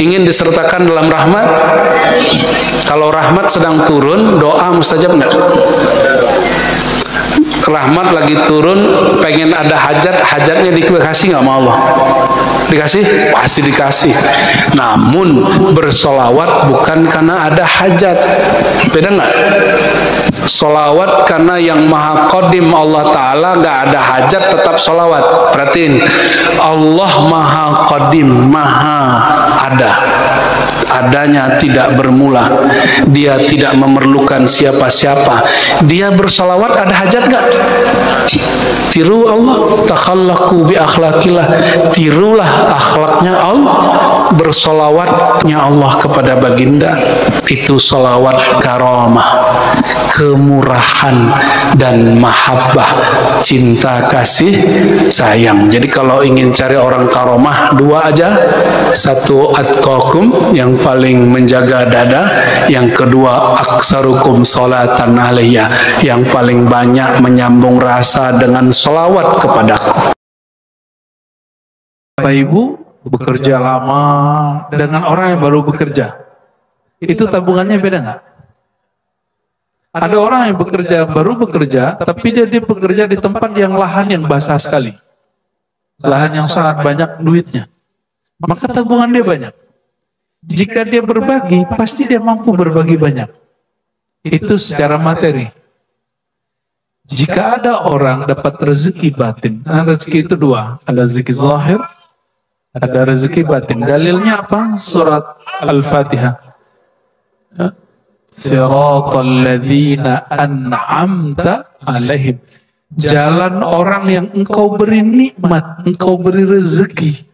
Ingin disertakan dalam rahmat? Kalau rahmat sedang turun, doa mustajab nggak? Rahmat lagi turun, pengen ada hajat, hajatnya dikasih nggak sama Allah? Dikasih? Pasti dikasih. Namun bersolawat bukan karena ada hajat. Beda nggak? Solawat karena yang maha qadim Allah Ta'ala, nggak ada hajat tetap solawat. Perhatiin, Allah maha qadim, maha ada, adanya tidak bermula, dia tidak memerlukan siapa-siapa, dia bersolawat ada hajat nggak? Tiru Allah, takhallaku bi akhlaqillah, tirulah akhlaknya Allah, bersolawatnya Allah kepada baginda, itu solawat karamah, kemurahan dan mahabbah, cinta kasih sayang. Jadi kalau ingin cari orang karomah, dua aja, satu atqakum, yang paling menjaga dada, yang kedua aksarukum sholatan alaiya, yang paling banyak menyambung rasa dengan sholawat kepadaku. Bapak Ibu bekerja lama dengan orang yang baru bekerja, itu tabungannya beda nggak? Ada orang yang baru bekerja, tapi dia bekerja di tempat yang lahan yang basah sekali, lahan yang sangat banyak duitnya, maka tabungan dia banyak. Jika dia berbagi, pasti dia mampu berbagi banyak. Itu secara materi. Jika ada orang dapat rezeki batin, nah rezeki itu dua, ada rezeki zahir, ada rezeki batin. Dalilnya apa? Surat Al-Fatihah. Siratal ladzina an'amta alaihim. Jalan orang yang engkau beri nikmat, engkau beri rezeki.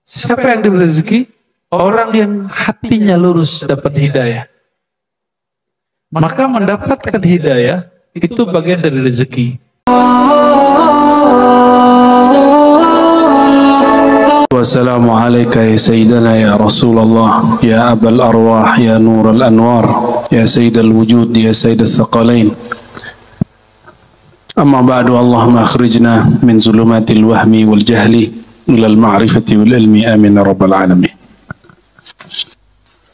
Siapa yang diberi rezeki? Orang yang hatinya lurus dapat hidayah. Maka mendapatkan hidayah itu bagian dari rezeki. Wassalamualaikum ya Sayyidina ya Rasulullah, ya Abal Arwah, ya Nur al-Anwar, ya Sayyidal Wujud, ya Sayyidal Thaqalain. Amma ba'du, Allahumma akhrijna min zulumatil wahmi wal jahli ilal ma'rifati wal ilmi, amin ya rabbal alamin.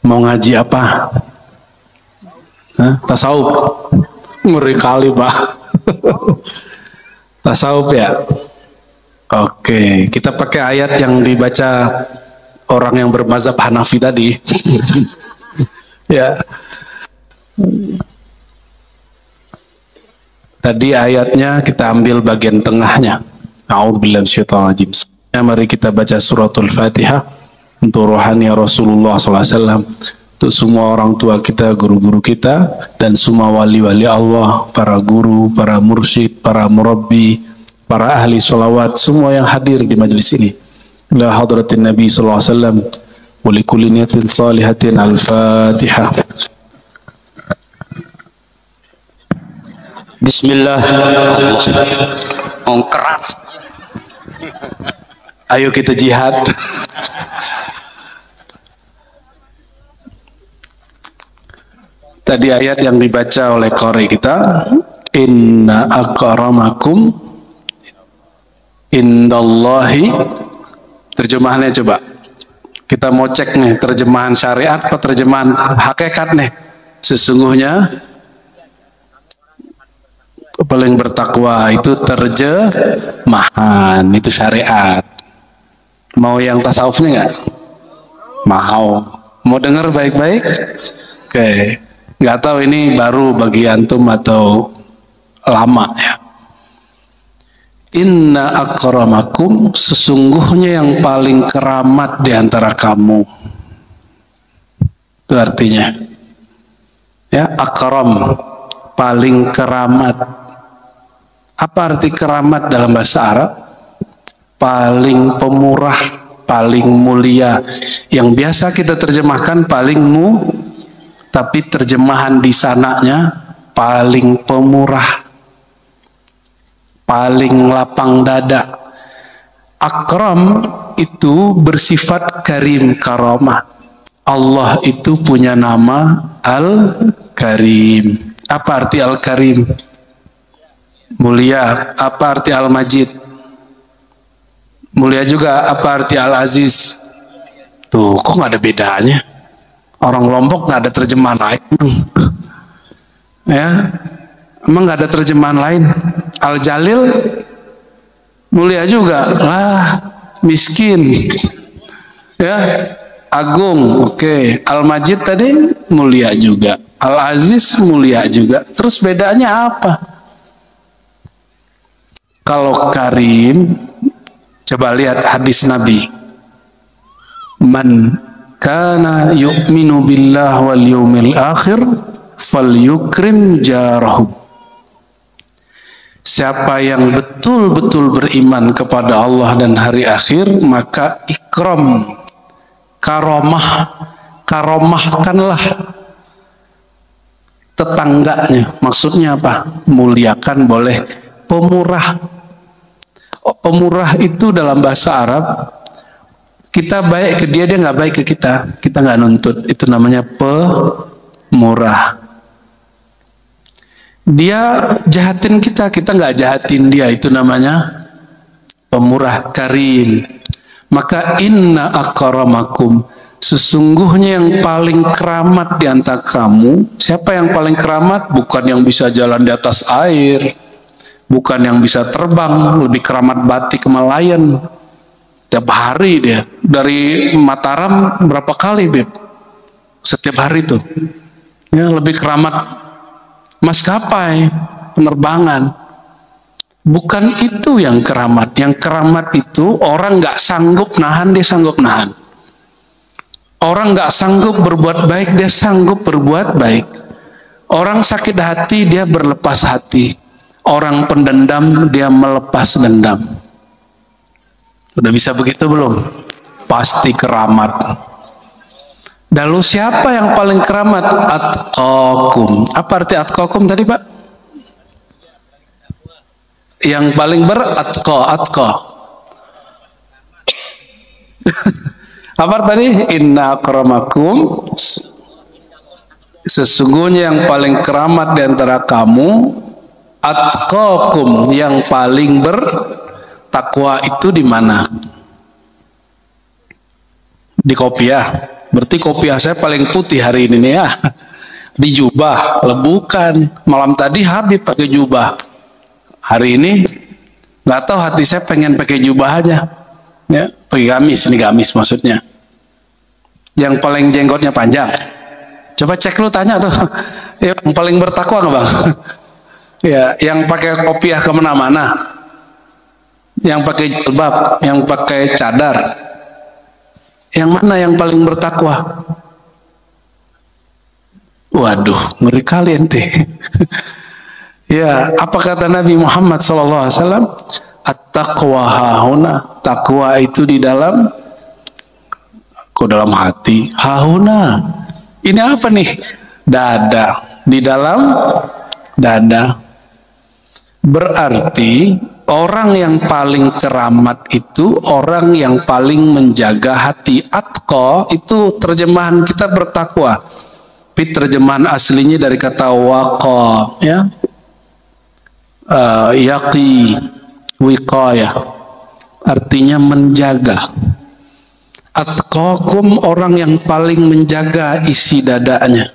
Mau ngaji apa? Tasawuf. Ngeri kali Pak. Tasawuf ya. Oke, kita pakai ayat yang dibaca orang yang bermazhab Hanafi tadi. Ya. Tadi ayatnya kita ambil bagian tengahnya. A'udzubillahi minasyaitonir rajim. Mari kita baca suratul Fatihah untuk rohani Rasulullah SAW, untuk semua orang tua kita, guru-guru kita, dan semua wali-wali Allah, para guru, para mursyid, para murabbi, para ahli sholawat, semua yang hadir di majelis ini. Ila hadratin Nabi SAW, wa likulli niyatin salihatin. Al-Fatihah. Bismillah. Keras. Ayo kita jihad. Tadi ayat yang dibaca oleh qari kita, inna akramakum indallahi. Terjemahannya coba kita mau cek nih, terjemahan syariat atau terjemahan hakikat nih. Sesungguhnya paling bertakwa itu terjemahan, itu syariat. Mau yang tasawufnya nggak? Mau dengar baik-baik? Oke. Nggak tahu ini baru bagi antum atau lama ya. Inna akramakum, sesungguhnya yang paling keramat di antara kamu. Itu artinya. Ya, akram, paling keramat. Apa arti keramat dalam bahasa Arab? Paling pemurah, paling mulia. Yang biasa kita terjemahkan paling tapi terjemahan di sananya paling pemurah, paling lapang dada. Akram itu bersifat karim, karamah. Allah itu punya nama Al-Karim. Apa arti Al-Karim? Mulia. Apa arti Al-Majid? Mulia juga. Apa arti Al-Aziz? Tuh, kok nggak ada bedanya? Orang Lombok nggak ada terjemahan lain. Ya, emang nggak ada terjemahan lain. Al-Jalil mulia juga lah, miskin. Ya, agung, oke. Al-Majid tadi mulia juga. Al-Aziz mulia juga. Terus bedanya apa? Kalau Karim, coba lihat hadis Nabi. Man kana yu'minu billah wal yawmil akhir falyukrim jarahu. Siapa yang betul-betul beriman kepada Allah dan hari akhir, maka ikram, karomahkanlah tetangganya. Maksudnya apa? Muliakan, boleh pemurah. Pemurah itu dalam bahasa Arab, kita baik ke dia, dia nggak baik ke kita, kita nggak nuntut, itu namanya pemurah. Dia jahatin kita, kita nggak jahatin dia, itu namanya pemurah. Karim. Maka inna akramakum, sesungguhnya yang paling keramat di antara kamu. Siapa yang paling keramat? Bukan yang bisa jalan di atas air, bukan yang bisa terbang, lebih keramat batik Malayan. Tiap hari dia dari Mataram berapa kali, Beb? Setiap hari tuh. Ya, lebih keramat maskapai penerbangan. Bukan itu yang keramat. Yang keramat itu orang nggak sanggup nahan, dia sanggup nahan. Orang nggak sanggup berbuat baik, dia sanggup berbuat baik. Orang sakit hati, dia berlepas hati. Orang pendendam, dia melepas dendam. Udah bisa begitu belum? Pasti keramat. Lalu siapa yang paling keramat? Atqakum. Apa arti atqakum tadi, Pak? Yang paling atqa. Apa tadi? Inna akramakum, sesungguhnya yang paling keramat di antara kamu, atqakum, yang paling bertakwa. Itu di mana? Di kopiah. Berarti kopiah saya paling putih hari ini nih ya. Di jubah, bukan. Malam tadi Habib pakai jubah. Hari ini nggak tahu, hati saya pengen pakai jubah aja. Ya, pakai gamis, ini gamis maksudnya. Yang paling jenggotnya panjang. Coba cek lu, tanya tuh. Yang paling bertakwa nggak, Bang? Ya, yang pakai kopiah kemana-mana. Yang pakai jilbab, yang pakai cadar. Yang mana yang paling bertakwa? Waduh, ngeri kali ente. Ya, apa kata Nabi Muhammad SAW? At-taqwa hahuna. Takwa itu di dalam, kok dalam hati? Hahuna. Ini apa nih? Dada. Di dalam dada. Berarti orang yang paling keramat itu orang yang paling menjaga hati. Atqa itu terjemahan kita bertakwa. Tapi terjemahan aslinya dari kata waqa, ya. Yaqi, wiqayah. Artinya menjaga. Atqakum, orang yang paling menjaga isi dadanya.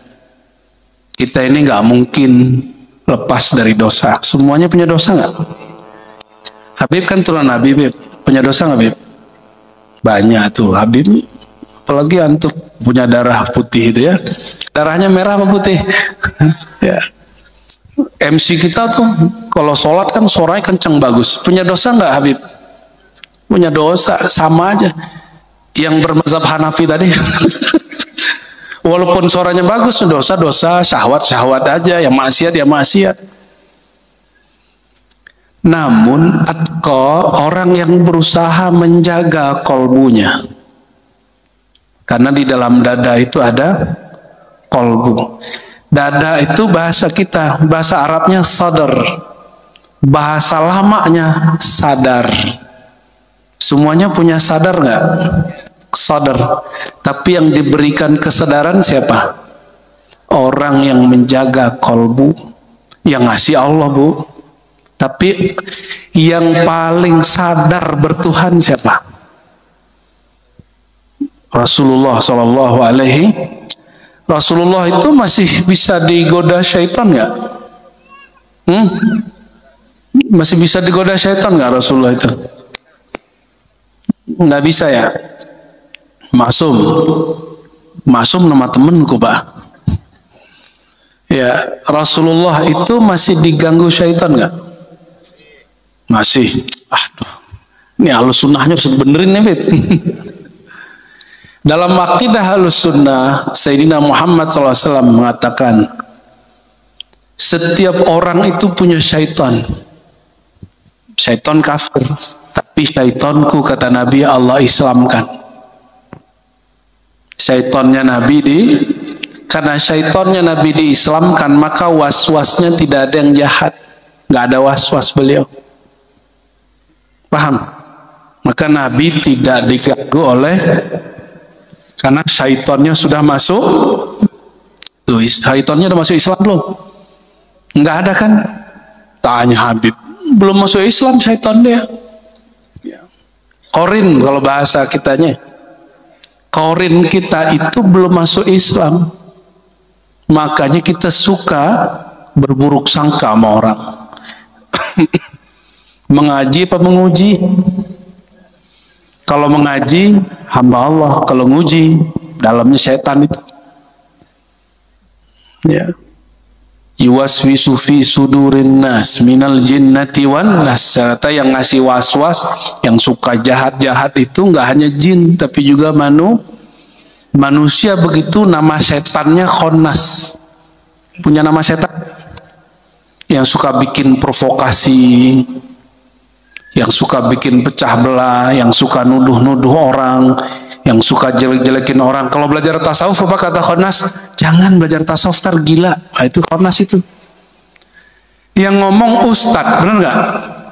Kita ini nggak mungkin lepas dari dosa. Semuanya punya dosa nggak? Habib kan turunan Nabi, Bib. Punya dosa nggak, Bib? Banyak tuh, Habib. Apalagi antum punya darah putih itu ya. Darahnya merah apa putih? Ya. MC kita tuh kalau sholat kan suaranya kenceng bagus. Punya dosa nggak, Habib? Punya dosa, sama aja. Yang bermazhab Hanafi tadi. Walaupun suaranya bagus, dosa-dosa, syahwat-syahwat aja, yang maksiat, ya maksiat. Namun atqa, orang yang berusaha menjaga kolbunya. Karena di dalam dada itu ada kolbu. Dada itu bahasa kita, bahasa Arabnya sadar. Bahasa lamanya sadar. Semuanya punya sadar nggak? Sadar. Tapi yang diberikan kesadaran siapa? Orang yang menjaga kolbu. Yang ngasih Allah, Bu. Tapi yang paling sadar bertuhan siapa? Rasulullah Shallallahu Alaihi Rasulullah itu masih bisa digoda syaitan nggak? Masih bisa digoda syaitan nggak Rasulullah itu? Nggak bisa ya? Maksum nama temenku Pak. Ya, Rasulullah itu masih diganggu syaitan nggak? Masih. Aduh, ini halus sunnahnya harus benerin nih, Fit. Dalam akidah halus sunnah, Sayyidina Muhammad SAW mengatakan, setiap orang itu punya syaitan. Syaitan kafir, tapi syaitanku, kata Nabi, Allah Islamkan. Syaitannya Nabi karena syaitannya Nabi diislamkan, maka was-wasnya tidak ada yang jahat. Nggak ada was-was beliau. Paham? Maka Nabi tidak diganggu oleh, karena syaitannya sudah masuk. Tuh, syaitannya udah masuk Islam belum? Nggak ada kan? Tanya Habib. Belum masuk Islam syaitan dia. Korin kalau bahasa kitanya. Korin kita itu belum masuk Islam. Makanya kita suka berburuk sangka sama orang. Mengaji apa menguji? Kalau mengaji hamba Allah, kalau nguji dalamnya setan itu. Ya. Yuwaswisu fi sudurin nas minal jinnati wan nas. Serta yang ngasih was-was, yang suka jahat-jahat itu nggak hanya jin tapi juga manusia. Begitu nama setannya Khonnas. Punya nama setan yang suka bikin provokasi, yang suka bikin pecah belah, yang suka nuduh-nuduh orang, yang suka jelek-jelekin orang. Kalau belajar tasawuf apa kata Khonnas? Jangan belajar tasawuf, tar gila. Nah, itu Khonnas itu. Yang ngomong ustadz, benar nggak?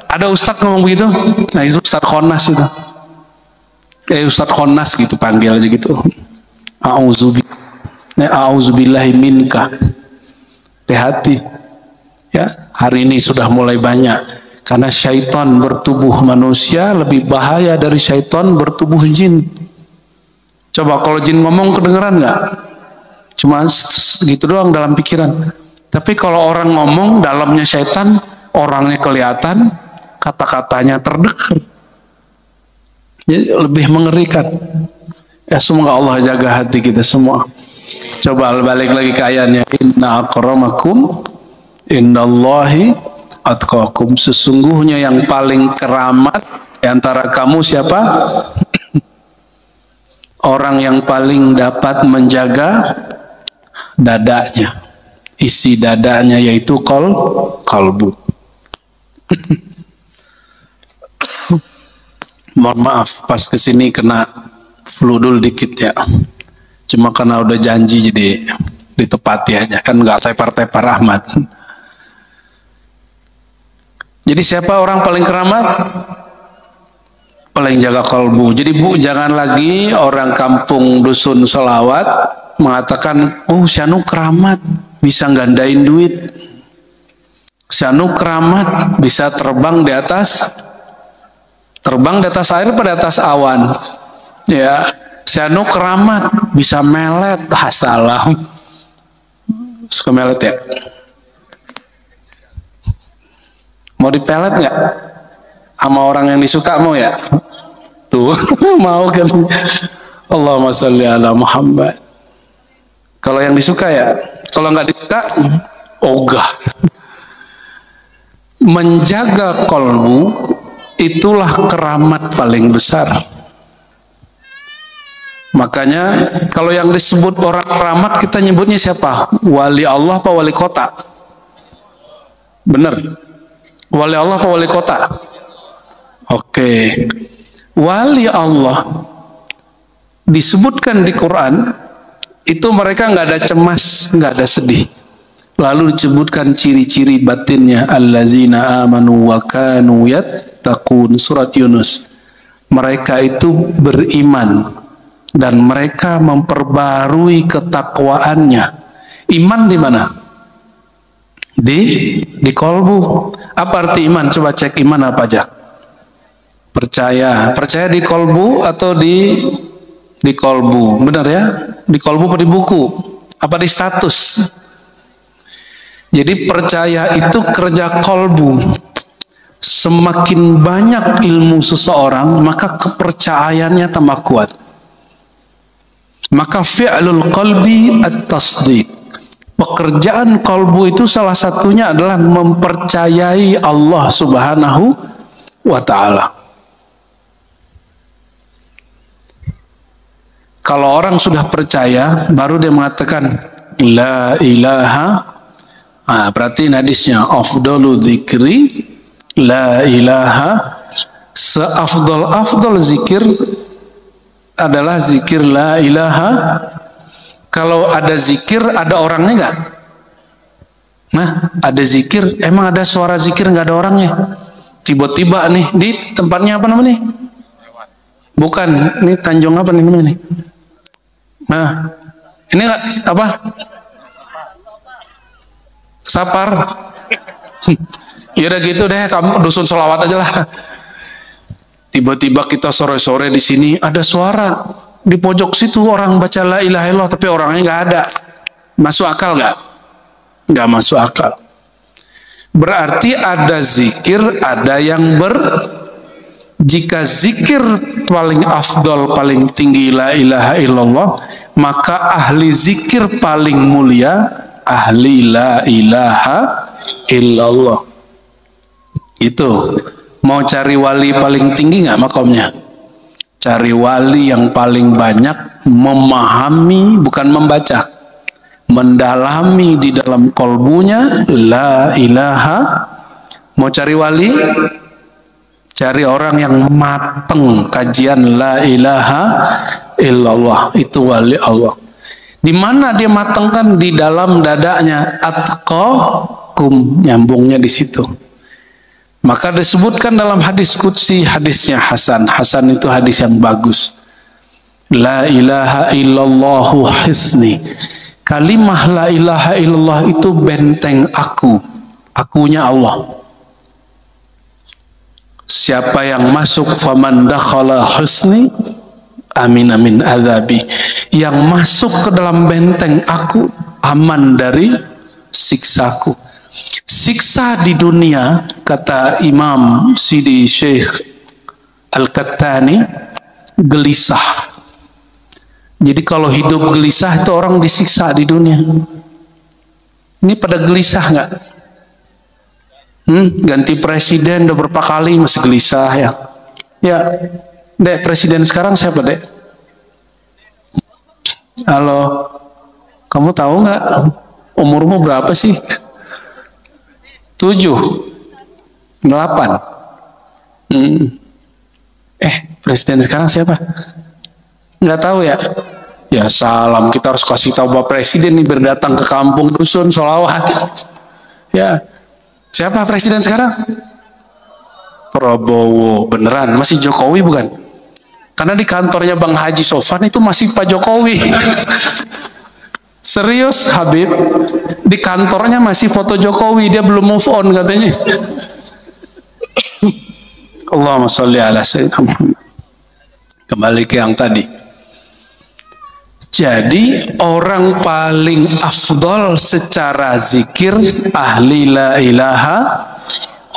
Ada ustadz ngomong begitu? Nah itu ustadz Khonnas itu. Ustadz Khonnas gitu, panggil aja gitu. A'udzubillahi minka. Hati-hati. Ya, hari ini sudah mulai banyak. Karena syaitan bertubuh manusia lebih bahaya dari syaitan bertubuh jin. Coba kalau jin ngomong kedengeran nggak? Cuma gitu doang dalam pikiran. Tapi kalau orang ngomong dalamnya syaitan, orangnya kelihatan, kata-katanya terdengar. Jadi lebih mengerikan. Ya semoga Allah jaga hati kita semua. Coba balik lagi ke ayatnya. Inna akramakum indallahi atqakum. Sesungguhnya yang paling keramat antara kamu siapa? Orang yang paling dapat menjaga dadanya, isi dadanya, yaitu kalbu. Mohon maaf pas kesini kena fludul dikit ya, cuma karena udah janji jadi ditepati aja, kan nggak tepar-tepar Ahmad. Jadi siapa orang paling keramat? Paling jaga kalbu. Jadi Bu, jangan lagi orang kampung dusun selawat mengatakan, oh Syanu keramat, bisa gandain duit. Syanu keramat, bisa terbang di atas air pada atas awan. Ya, Syanu keramat, bisa melet. Salam. Suka melet ya? Mau dipelet nggak? Sama orang yang disuka mau ya? Tuh, mau kan? Allahumma sholli ala Muhammad. Kalau yang disuka ya, kalau nggak disuka, ogah. Menjaga kolbu itulah keramat paling besar. Makanya kalau yang disebut orang keramat kita nyebutnya siapa? Wali Allah apa wali kota? Bener? Wali Allah apa wali kota? Oke. Wali Allah disebutkan di Quran itu mereka nggak ada cemas, nggak ada sedih. Lalu disebutkan ciri-ciri batinnya, allazina amanu wa kanu yattaqun, surat Yunus. Mereka itu beriman dan mereka memperbarui ketakwaannya. Iman di mana? Di kolbu. Apa arti iman? Coba cek iman apa aja. Percaya di kolbu atau di Di kolbu, benar ya? Di kolbu apa di buku? Apa di status? Jadi percaya itu kerja kolbu. Semakin banyak ilmu seseorang, maka kepercayaannya tambah kuat. Maka fi'lul qalbi at-tasdiq. Pekerjaan kolbu itu salah satunya adalah mempercayai Allah Subhanahu wa ta'ala. Kalau orang sudah percaya, baru dia mengatakan la ilaha. Nah, berarti hadisnya afdalu dzikri la ilaha. Seafdal zikir adalah zikir la ilaha. Kalau ada zikir, ada orangnya nggak? Nah, ada zikir, emang ada suara zikir nggak ada orangnya? Tiba-tiba nih di tempatnya apa namanya? Bukan, ini Tanjung apa nih namanya nih? Nah, ini apa? Sapar. Ya udah gitu deh, kamu dusun sholawat aja lah. Tiba-tiba kita sore-sore di sini ada suara di pojok situ orang baca la ilaha illallah, tapi orangnya nggak ada. Masuk akal nggak? Nggak masuk akal. Berarti ada zikir, ada yang jika zikir paling afdol, paling tinggi la ilaha illallah, maka ahli zikir paling mulia ahli la ilaha illallah. Itu mau cari wali paling tinggi nggak makomnya? Cari wali yang paling banyak memahami, bukan membaca, mendalami di dalam kolbunya la ilaha. Mau cari wali, cari orang yang mateng kajian la ilaha illallah, itu wali Allah. Di mana dia matengkan? Di dalam dadanya, atqakum, nyambungnya di situ. Maka disebutkan dalam hadis qudsi, hadisnya Hasan. Hasan itu hadis yang bagus. La ilaha illallahu hisni. Kalimah la ilaha illallah itu benteng aku. Akunya Allah. Siapa yang masuk faman dakhala husni amin amin azabi. Yang masuk ke dalam benteng aku aman dari siksaku. Siksa di dunia, kata Imam Sidi Syekh Al-Kattani, gelisah. Jadi kalau hidup gelisah itu orang disiksa di dunia. Ini pada gelisah nggak? Ganti presiden udah berapa kali masih gelisah ya? Ya, Dek, presiden sekarang siapa, Dek? Halo, kamu tahu nggak umurmu berapa sih? 7, 8. Presiden sekarang siapa? Nggak tahu ya? Ya salam, kita harus kasih tahu Bapak Presiden nih berdatang ke kampung dusun sholawat. Ya, siapa presiden sekarang? Prabowo. Beneran? Masih Jokowi bukan? Karena di kantornya Bang Haji Sofan itu masih Pak Jokowi. Serius Habib, di kantornya masih foto Jokowi, dia belum move on katanya. Allahumma sholli ala sayyidina Muhammad. Kembali ke yang tadi. Jadi orang paling afdol secara zikir ahli la ilaha,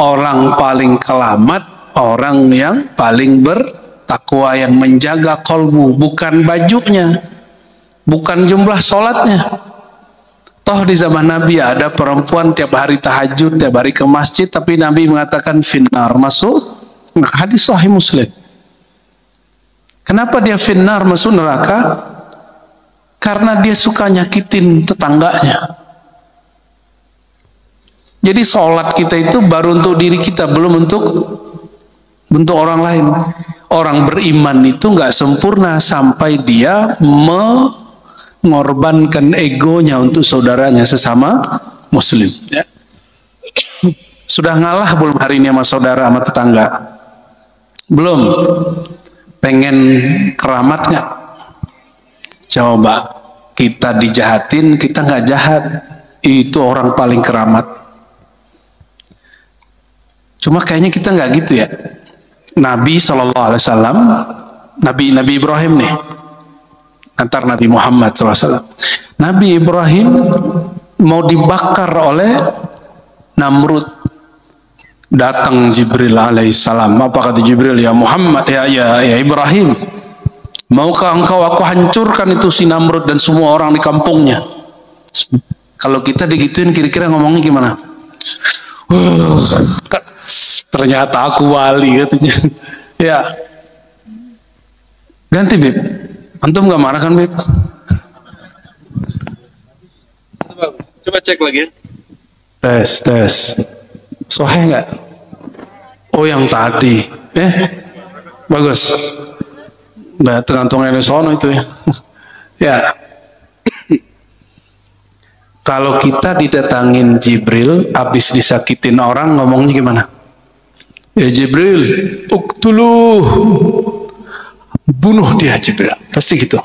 orang paling kelamat orang yang paling bertakwa, yang menjaga kolbu, bukan bajunya, bukan jumlah sholatnya. Toh di zaman Nabi ada perempuan tiap hari tahajud, tiap hari ke masjid, tapi Nabi mengatakan finnar, masuk hadis Sahih Muslim. Kenapa dia finnar, masuk neraka? Karena dia suka nyakitin tetangganya. Jadi sholat kita itu baru untuk diri kita, belum untuk orang lain. Orang beriman itu nggak sempurna sampai dia mengorbankan egonya untuk saudaranya sesama muslim. Ya. Sudah ngalah belum hari ini sama saudara, sama tetangga? Belum. Pengen keramat nggak? Coba kita dijahatin, kita nggak jahat, itu orang paling keramat. Cuma kayaknya kita nggak gitu ya. Nabi SAW, Nabi Ibrahim nih, antar Nabi Muhammad SAW. Nabi Ibrahim mau dibakar oleh Namrud. Datang Jibril alaihissalam. Apa kata Jibril? Ya Muhammad, ya Ibrahim, maukah engkau aku hancurkan itu si Namrud dan semua orang di kampungnya? Kalau kita digituin kira-kira ngomongnya gimana? Ternyata aku wali katanya. Ya. Ganti Bib. Antum gak marah kan Bib? Coba cek lagi. Tes. Sohe nggak? Oh yang tadi. Bagus. Nah tergantung yang sono itu ya. Ya. Kalau kita didatangin Jibril, habis disakitin orang, ngomongnya gimana? Ya Jibril, uktuluh, bunuh dia Jibril. Pasti gitu.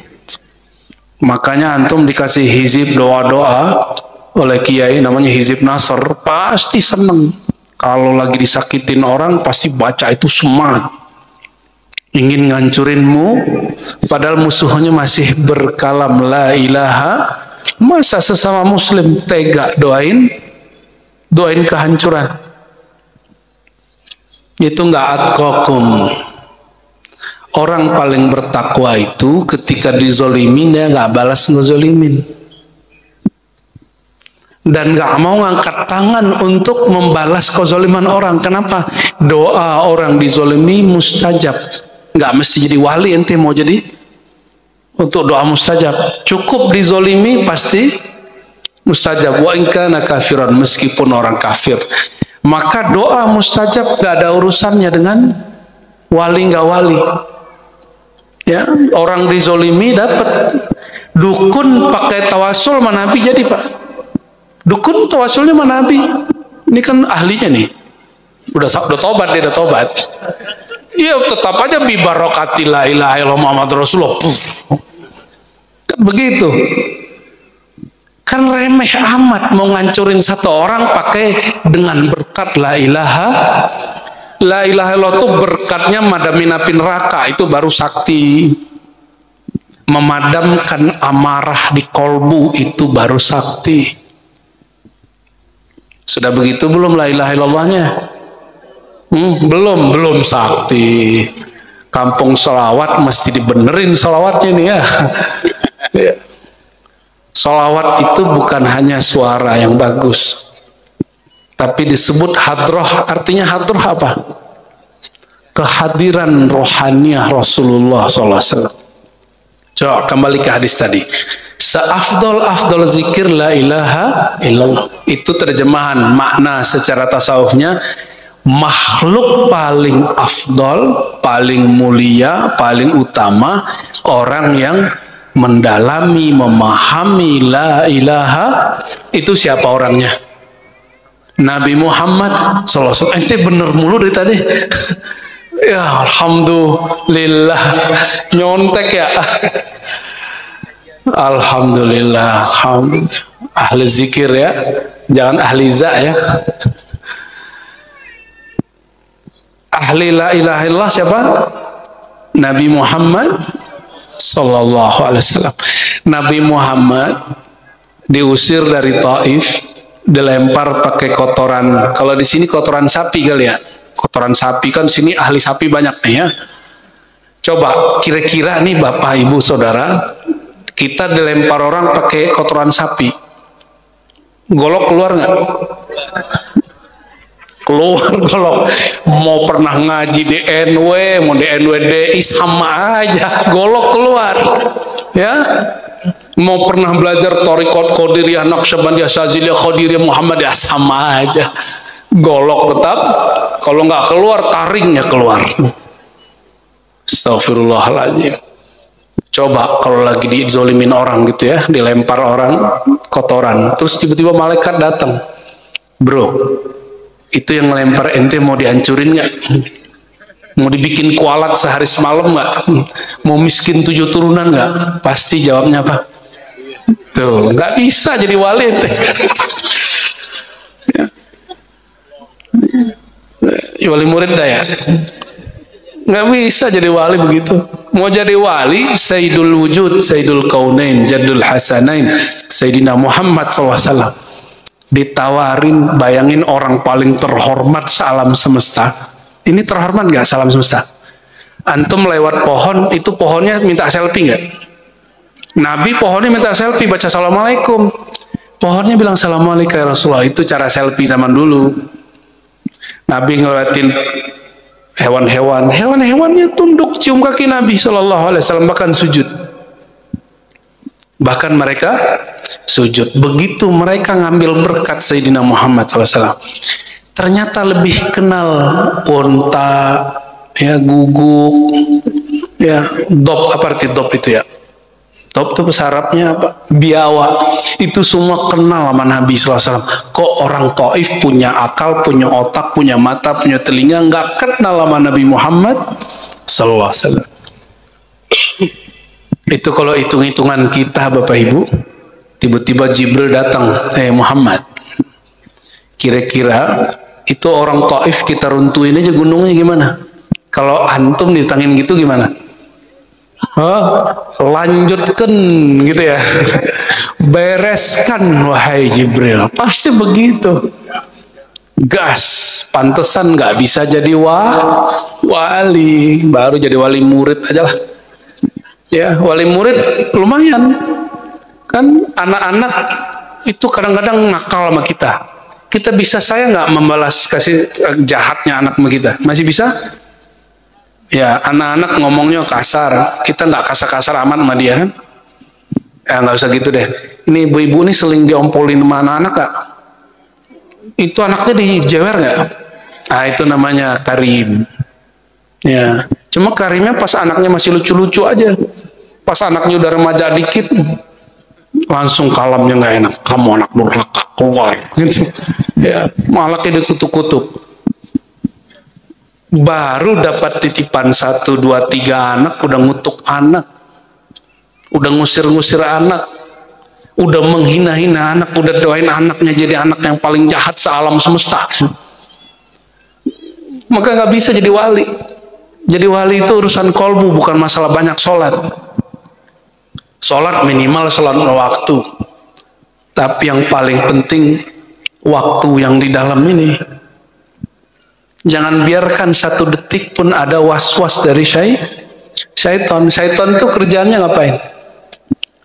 Makanya antum dikasih hizib doa-doa oleh kiai namanya hizib Nasr, pasti seneng. Kalau lagi disakitin orang pasti baca itu semangat. Ingin ngancurinmu padahal musuhnya masih berkalam la ilaha. Masa sesama muslim tega doain kehancuran? Itu nggak atqakum. Orang paling bertakwa itu ketika dizolimin dia nggak balas ngezolimin. Dan gak mau ngangkat tangan untuk membalas kezoliman orang. Kenapa? Doa orang dizolimi mustajab. Gak mesti jadi wali ente mau jadi untuk doa mustajab. Cukup dizolimi pasti mustajab. Wa in kana kafiran, meskipun orang kafir. Maka doa mustajab gak ada urusannya dengan wali gak wali. Ya, orang dizolimi dapat. Dukun pakai tawasul mana Nabi jadi Pak? Dukun tawasulnya mana Nabi? Ini kan ahlinya nih. Udah tobat dia, udah tobat. Iya tetap aja bi barokati la ilaha illallah Muhammad Rasulullah. Kan begitu. Kan remeh amat mau ngancurin satu orang pakai dengan berkat la ilaha. La ilaha illallah itu berkatnya madamin api neraka, itu baru sakti. Memadamkan amarah di kolbu itu baru sakti. Sudah begitu belum la ilaha illallahnya? Belum sakti. Kampung selawat mesti dibenerin selawatnya nih ya. Selawat itu bukan hanya suara yang bagus, tapi disebut hadroh. Artinya hadroh apa? Kehadiran rohaniah Rasulullah SAW. Coba kembali ke hadis tadi. Seafdol zikir la ilaha illallah. Itu terjemahan makna secara tasawufnya. Makhluk paling afdol, paling mulia, paling utama, orang yang mendalami, memahami la ilaha. Itu siapa orangnya? Nabi Muhammad SAW. Ente bener mulu dari tadi. Ya alhamdulillah, nyontek ya. Alhamdulillah, ahli zikir ya, jangan ahli za ya. Ahli la ilaha illallah siapa? Nabi Muhammad sallallahu alaihi wasallam. Nabi Muhammad diusir dari Taif, dilempar pakai kotoran. Kalau di sini kotoran sapi kali ya. Kotoran sapi kan sini ahli sapi banyak nih ya. Coba kira-kira nih Bapak Ibu Saudara, kita dilempar orang pakai kotoran sapi, golok keluar nggak? Keluar. Kalau mau pernah ngaji di NW, mau di NWDI sama aja, golok keluar. Ya, mau pernah belajar Thariqat Qadiriyah, Naqsyabandiyah, Syadziliyah, Qadiriyah, Muhammadiyah sama aja, golok tetap. Kalau nggak keluar, taringnya keluar. Astagfirullahaladzim. Coba kalau lagi dizolimin orang gitu ya, dilempar orang kotoran, terus tiba-tiba malaikat datang. Bro, itu yang ngelempar ente mau dihancurin nggak? Mau dibikin kualat sehari semalam nggak? Mau miskin 7 turunan nggak? Pasti jawabnya apa? Tuh, nggak bisa jadi wali ente. Ya. Wali murid dah ya. Nggak bisa jadi wali begitu. Mau jadi wali, Sayyidul Wujud, Sayyidul Kaunain, Jaddul Hasanain, Sayyidina Muhammad SAW. Ditawarin, bayangin orang paling terhormat sealam semesta. Ini terhormat nggak sealam semesta? Antum lewat pohon, itu pohonnya minta selfie nggak? Nabi pohonnya minta selfie, baca Assalamualaikum. Pohonnya bilang Assalamualaikum ya Rasulullah. Itu cara selfie zaman dulu. Nabi ngelewatin hewan-hewan, hewan-hewannya tunduk cium kaki Nabi SAW, bahkan sujud. Bahkan mereka sujud. Begitu mereka ngambil berkat Sayyidina Muhammad SAW, ternyata lebih kenal unta, ya, guguk, ya, dop. Apa arti dop itu ya? Dop itu bahasa Arabnya apa? Biawa. Itu semua kenal sama Nabi SAW. Kok orang Taif punya akal, punya otak, punya mata, punya telinga, nggak kenal sama Nabi Muhammad SAW. Itu kalau hitung-hitungan kita Bapak Ibu, tiba-tiba Jibril datang, Muhammad, kira-kira itu orang Taif kita runtuhin aja gunungnya gimana? Kalau antum ditangin gitu gimana? Lanjutkan gitu ya. Bereskan wahai Jibril. Pasti begitu. Gas. Pantesan nggak bisa jadi wali. Baru jadi wali murid aja lah. Ya, wali murid lumayan. Kan anak-anak itu kadang-kadang nakal sama kita. Kita bisa, saya nggak membalas kasih jahatnya anak sama kita. Masih bisa? Ya, anak-anak ngomongnya kasar, kita nggak kasar-kasar amat sama dia kan? Ya nggak usah gitu deh. Ini ibu-ibu nih seling diompolin sama anak-anak gak? Itu anaknya dijewer nggak? Ah, itu namanya karim. Ya, cuma karimnya pas anaknya masih lucu-lucu aja. Pas anaknya udah remaja dikit, langsung kalamnya nggak enak. Kamu anak durhaka, keluar. Gitu. Ya, malah kayak dikutuk-kutuk. Baru dapat titipan 1, 2, 3 anak, udah ngutuk anak, udah ngusir-ngusir anak, udah menghina-hina anak, udah doain anaknya jadi anak yang paling jahat sealam semesta. Maka nggak bisa jadi wali. Jadi wali itu urusan kolbu, bukan masalah banyak sholat. Sholat minimal sholat waktu. Tapi yang paling penting waktu yang di dalam ini. Jangan biarkan 1 detik pun ada was-was dari syaitan. Syaitan itu kerjaannya ngapain?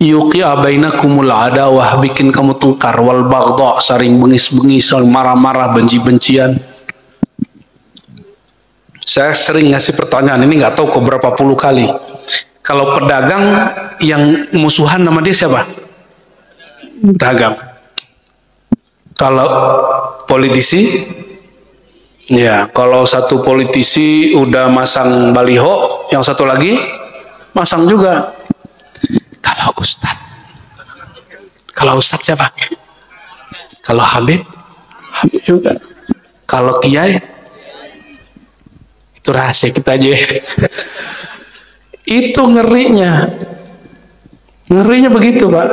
Yuqi'a bainakumul adawah, bikin kamu tengkar, wal baghdha, saling bengis-bengis, saling marah-marah, benci-bencian. Saya sering ngasih pertanyaan ini, nggak tahu ke berapa puluh kali. Kalau pedagang yang musuhan nama dia siapa? Dagang. Kalau politisi, ya, kalau satu politisi udah masang baliho, yang satu lagi masang juga. Kalau Ustadz siapa? Kalau Habib juga. Kalau Kiai, itu rahasia kita aja. Itu ngerinya begitu Pak.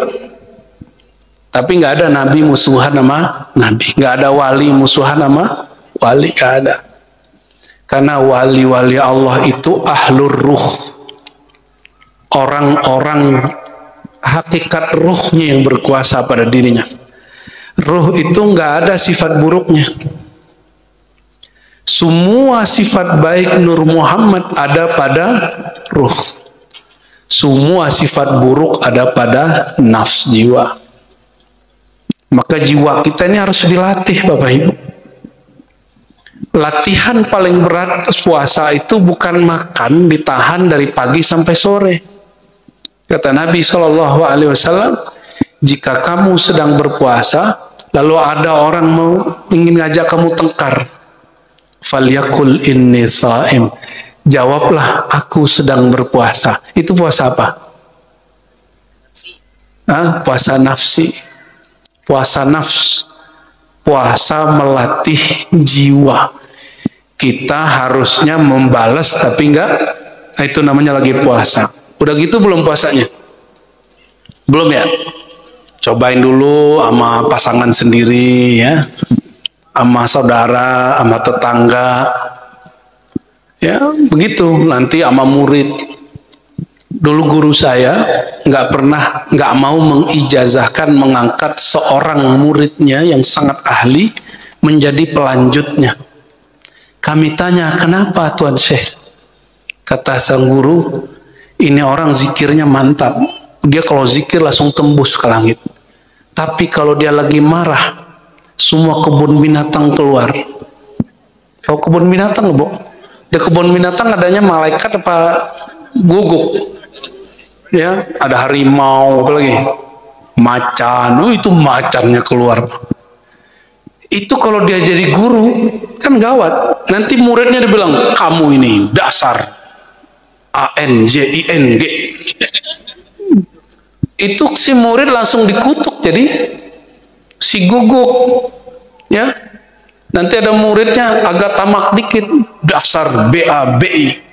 Tapi nggak ada Nabi musuhan sama Nabi, nggak ada wali musuhan sama wali, nggak ada. Karena wali-wali Allah itu ahlur ruh, orang-orang hakikat ruhnya yang berkuasa pada dirinya. Ruh itu nggak ada sifat buruknya. Semua sifat baik Nur Muhammad ada pada ruh. Semua sifat buruk ada pada nafs, jiwa. Maka jiwa kita ini harus dilatih Bapak Ibu. Latihan paling berat puasa itu bukan makan ditahan dari pagi sampai sore. Kata Nabi SAW, jika kamu sedang berpuasa, lalu ada orang mau ingin ngajak kamu tengkar, falyakul inni shaim. Jawablah, aku sedang berpuasa. Itu puasa apa? Puasa nafsi. Puasa nafs. Puasa melatih jiwa. Kita harusnya membalas tapi enggak. Itu namanya lagi puasa. Udah gitu belum puasanya? Belum ya? Cobain dulu sama pasangan sendiri ya. Sama saudara, sama tetangga. Ya, begitu. Nanti sama murid. Dulu guru saya nggak mau mengijazahkan, mengangkat seorang muridnya yang sangat ahli menjadi pelanjutnya. Kami tanya, kenapa Tuan Syekh? Kata sang guru, ini orang zikirnya mantap. Dia kalau zikir langsung tembus ke langit. Tapi kalau dia lagi marah, semua kebun binatang keluar. Tahu kebun binatang, Bu? Di kebun binatang adanya malaikat apa guguk? Ya, ada harimau, apa lagi? Macan. Oh, itu macannya keluar. Itu kalau dia jadi guru, kan gawat. Nanti muridnya dibilang, kamu ini dasar ANJING. Itu si murid langsung dikutuk jadi si guguk. Ya, nanti ada muridnya agak tamak dikit, dasar BABI.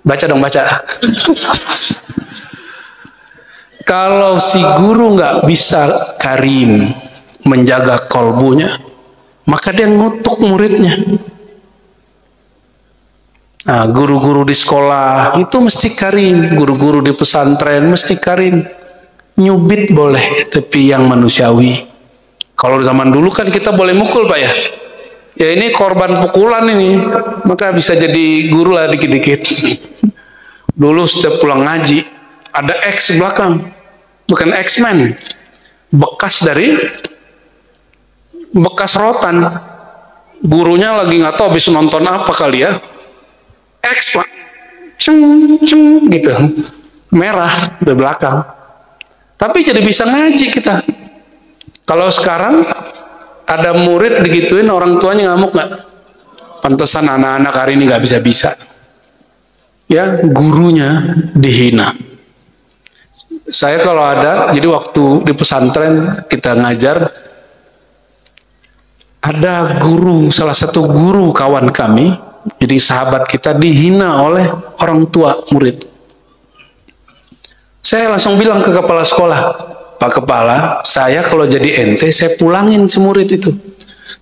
Baca dong, baca. Kalau si guru nggak bisa karim, menjaga kolbunya, maka dia ngutuk muridnya. Nah, guru-guru di sekolah itu mesti karim, guru-guru di pesantren mesti karim. Nyubit boleh, tapi yang manusiawi. Kalau zaman dulu kan kita boleh mukul, Pak ya. Ya ini korban pukulan ini, maka bisa jadi guru lah dikit-dikit. Dulu setiap pulang ngaji, ada X belakang, bukan X-Men, bekas rotan. Gurunya lagi nggak tahu habis nonton apa kali ya, X Pak, ceng gitu, merah di belakang. Tapi jadi bisa ngaji kita. Kalau sekarang ada murid digituin, orang tuanya ngamuk nggak? Pantesan anak-anak hari ini nggak bisa-bisa. Ya, gurunya dihina. Saya kalau ada, jadi waktu di pesantren kita ngajar, ada guru, salah satu guru kawan kami, jadi sahabat kita dihina oleh orang tua murid. Saya langsung bilang ke kepala sekolah, Pak Kepala, saya kalau jadi ente, saya pulangin si murid itu.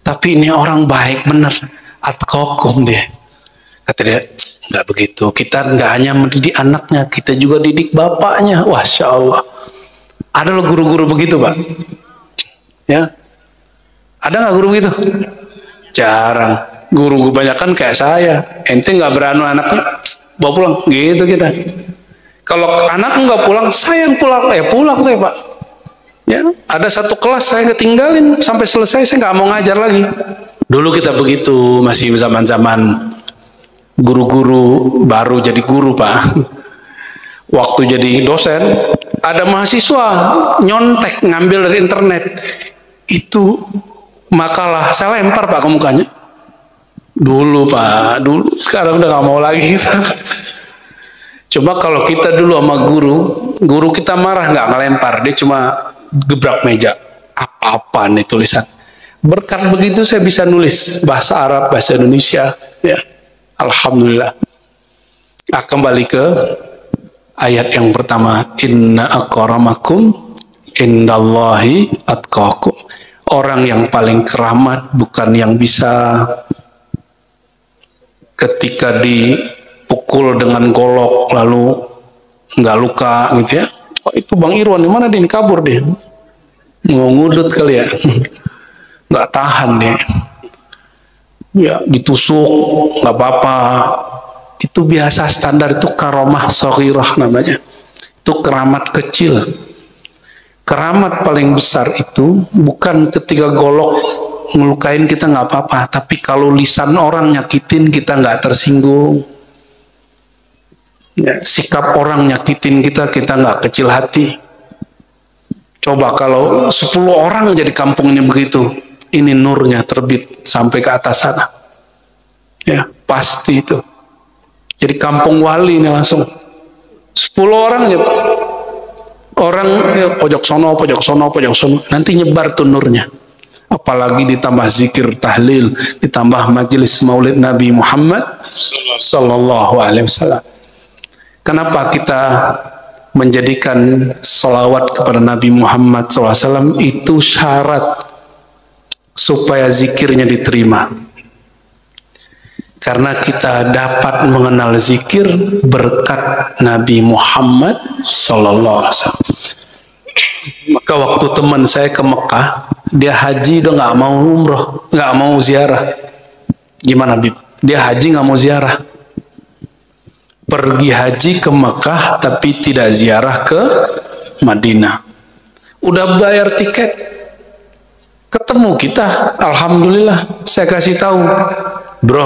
Tapi ini orang baik bener, atkokum dia. Kata dia, nggak begitu. Kita nggak hanya mendidik anaknya, kita juga didik bapaknya. Masya Allah. Ada loh guru-guru begitu, Pak. Ya, ada nggak guru begitu? Jarang. Guru kebanyakan kayak saya. Ente nggak beranu anaknya, bawa pulang. Gitu kita. Kalau anak nggak pulang, saya yang pulang. Pulang saya, Pak. Ya, ada satu kelas saya ketinggalin sampai selesai, saya nggak mau ngajar lagi. Dulu kita begitu, masih zaman-zaman guru-guru baru jadi guru, Pak. Waktu jadi dosen, ada mahasiswa nyontek ngambil dari internet. Itu makalah, saya lempar Pak ke mukanya. Dulu Pak, dulu, sekarang udah gak mau lagi kita. Coba kalau kita dulu sama guru kita marah nggak ngelempar, dia cuma gebrak meja. Apa-apa nih tulisan. Berkat begitu saya bisa nulis bahasa Arab, bahasa Indonesia, ya. Alhamdulillah. Kembali ke ayat yang pertama, inna akramakum indallahi atqakum. Orang yang paling keramat bukan yang bisa ketika dipukul dengan golok lalu nggak luka gitu ya. Oh, itu Bang Irwan, di mana dia? Kabur dia. Mau ngudut kali ya. Nggak tahan deh. Ya, ditusuk nggak apa-apa. Itu biasa, standar, itu karomah shaghirah namanya. Itu keramat kecil. Keramat paling besar itu bukan ketika golok ngelukain kita nggak apa-apa, tapi kalau lisan orang nyakitin kita nggak tersinggung. Ya, sikap orang nyakitin kita nggak kecil hati. Coba kalau 10 orang jadi kampung ini begitu, ini nurnya terbit sampai ke atas sana. Ya, pasti itu. Jadi kampung wali ini langsung 10 orang aja. Orang ya, pojok sono, nanti nyebar tuh nurnya. Apalagi ditambah zikir tahlil, ditambah majelis maulid Nabi Muhammad sallallahu alaihi wasallam. Kenapa kita menjadikan sholawat kepada Nabi Muhammad SAW itu syarat supaya zikirnya diterima? Karena kita dapat mengenal zikir berkat Nabi Muhammad sallallahu alaihi wasallam. Maka waktu teman saya ke Mekah, dia haji udah nggak mau umroh, nggak mau ziarah. Gimana Bib? Dia haji nggak mau ziarah. Pergi haji ke Mekah tapi tidak ziarah ke Madinah. Udah bayar tiket, ketemu kita, alhamdulillah. Saya kasih tahu, bro,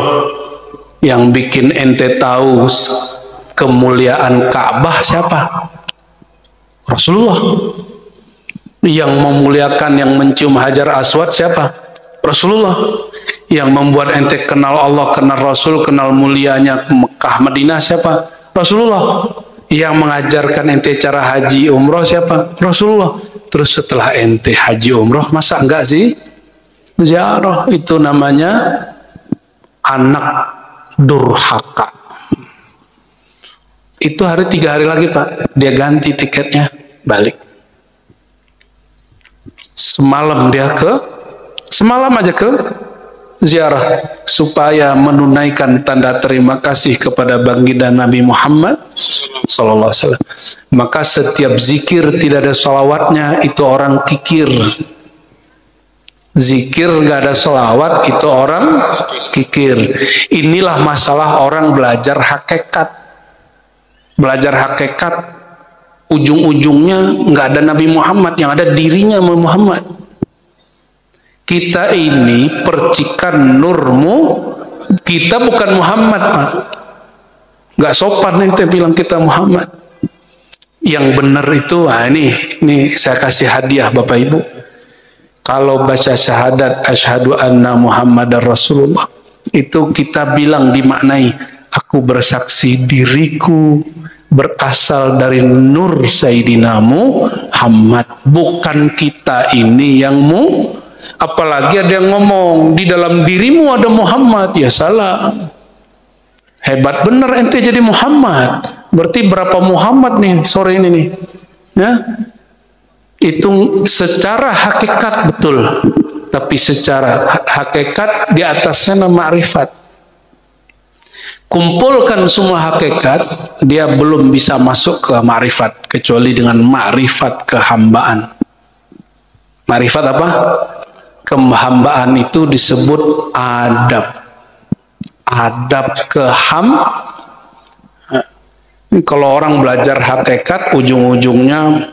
yang bikin ente tahu kemuliaan Ka'bah siapa? Rasulullah. Yang memuliakan, yang mencium Hajar Aswad siapa? Rasulullah. Yang membuat ente kenal Allah, kenal Rasul, kenal mulianya Mekah Madinah siapa? Rasulullah. Yang mengajarkan ente cara haji umroh siapa? Rasulullah. Terus setelah ente haji umroh, masa enggak sih ziarah? Itu namanya anak durhaka. Itu 3 hari lagi Pak, dia ganti tiketnya, balik. Semalam aja ke ziarah supaya menunaikan tanda terima kasih kepada baginda Nabi Muhammad sallallahu alaihi wasallam. Maka setiap zikir tidak ada sholawatnya itu orang kikir. Zikir gak ada sholawat itu orang kikir. Inilah masalah orang belajar hakikat. Belajar hakikat ujung-ujungnya nggak ada Nabi Muhammad, yang ada dirinya Muhammad. Kita ini percikan nurmu, kita bukan Muhammad Pak. Nggak sopan ente bilang kita Muhammad. Yang benar itu, ini saya kasih hadiah Bapak Ibu. Kalau baca syahadat asyhadu anna Muhammadar Rasulullah, itu kita bilang dimaknai, aku bersaksi diriku berasal dari nur Sayyidina Muhammad, bukan kita ini yang apalagi ada yang ngomong di dalam dirimu ada Muhammad, ya salah. Hebat bener ente jadi Muhammad. Berarti berapa Muhammad nih sore ini nih? Ya. Itu secara hakikat betul. Tapi secara hakikat di atasnya nama ma'rifat. Kumpulkan semua hakikat, dia belum bisa masuk ke ma'rifat kecuali dengan ma'rifat kehambaan. Ma'rifat apa? Kehambaan itu disebut adab. Adab kalau orang belajar hakikat ujung-ujungnya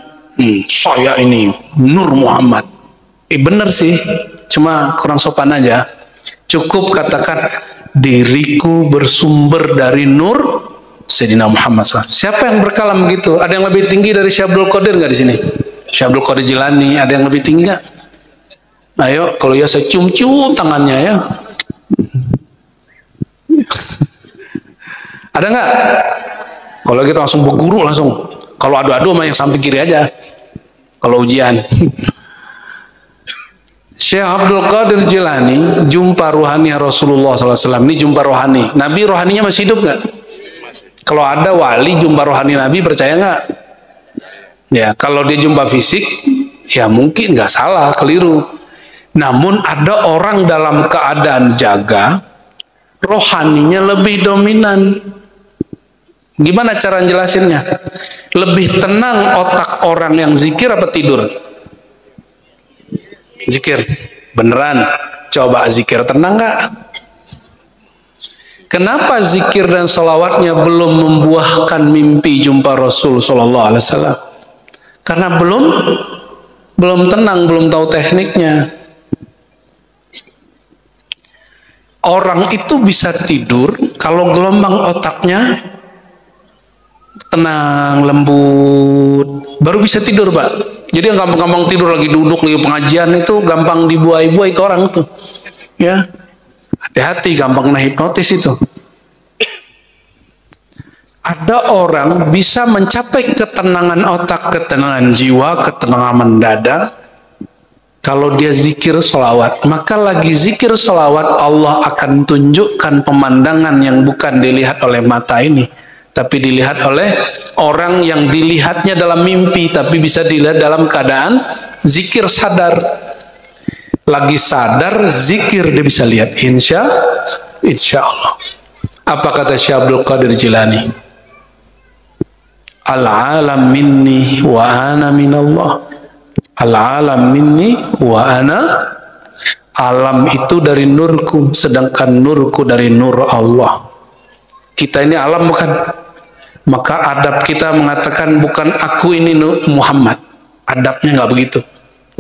saya ini Nur Muhammad. Bener sih, cuma kurang sopan aja. Cukup katakan diriku bersumber dari nur Sayyidina Muhammad SAW. Siapa yang berkalam begitu? Ada yang lebih tinggi dari Syekh Abdul Qadir nggak di sini? Syekh Abdul Qadir Jilani, ada yang lebih tinggi nggak? Ayo, kalau ya saya cium-cium tangannya ya. Ada nggak? Kalau kita langsung berguru langsung. Kalau adu-adu sama yang samping kiri aja. Kalau ujian. Syekh Abdul Qadir Jilani jumpa ruhani Rasulullah SAW. Ini jumpa rohani. Nabi rohaninya masih hidup nggak? Kalau ada wali jumpa rohani Nabi, percaya nggak? Ya, kalau dia jumpa fisik, ya mungkin nggak salah, keliru. Namun ada orang dalam keadaan jaga, rohaninya lebih dominan. Gimana cara jelasinnya? Lebih tenang otak orang yang zikir apa tidur? Zikir. Beneran? Coba zikir tenang nggak? Kenapa zikir dan salawatnya belum membuahkan mimpi jumpa Rasul Sallallahu Alaihi Wasallam? Karena belum tenang, belum tahu tekniknya. Orang itu bisa tidur kalau gelombang otaknya tenang, lembut, baru bisa tidur Pak. Jadi yang gampang-gampang tidur lagi duduk lagi pengajian itu gampang dibuai-buai itu orang tuh, ya hati-hati, gampang hipnotis itu. Ada orang bisa mencapai ketenangan otak, ketenangan jiwa, ketenangan dada kalau dia zikir sholawat. Maka lagi zikir sholawat, Allah akan tunjukkan pemandangan yang bukan dilihat oleh mata ini, tapi dilihat oleh orang yang dilihatnya dalam mimpi, tapi bisa dilihat dalam keadaan zikir sadar. Lagi sadar, zikir dia bisa lihat. Insya Allah. Apa kata Syekh Abdul Qadir Jilani? Al-alam minni wa ana minallah. Al-alam minni wa ana. Alam itu dari nurku, sedangkan nurku dari nur Allah. Kita ini alam bukan? Maka adab kita mengatakan bukan aku ini Muhammad. Adabnya nggak begitu.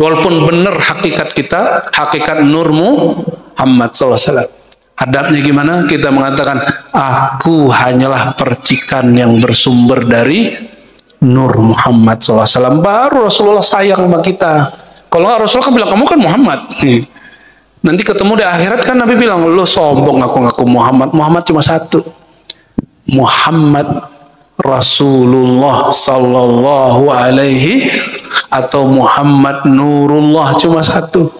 Walaupun benar hakikat kita, hakikat nurmu Muhammad SAW. Adabnya gimana? Kita mengatakan aku hanyalah percikan yang bersumber dari nur Muhammad SAW. Baru Rasulullah sayang sama kita. Kalau nggak Rasulullah kan bilang kamu kan Muhammad. Nanti ketemu di akhirat kan Nabi bilang lo sombong ngaku-ngaku Muhammad. Muhammad cuma satu. Muhammad Rasulullah Sallallahu Alaihi atau Muhammad Nurullah cuma satu.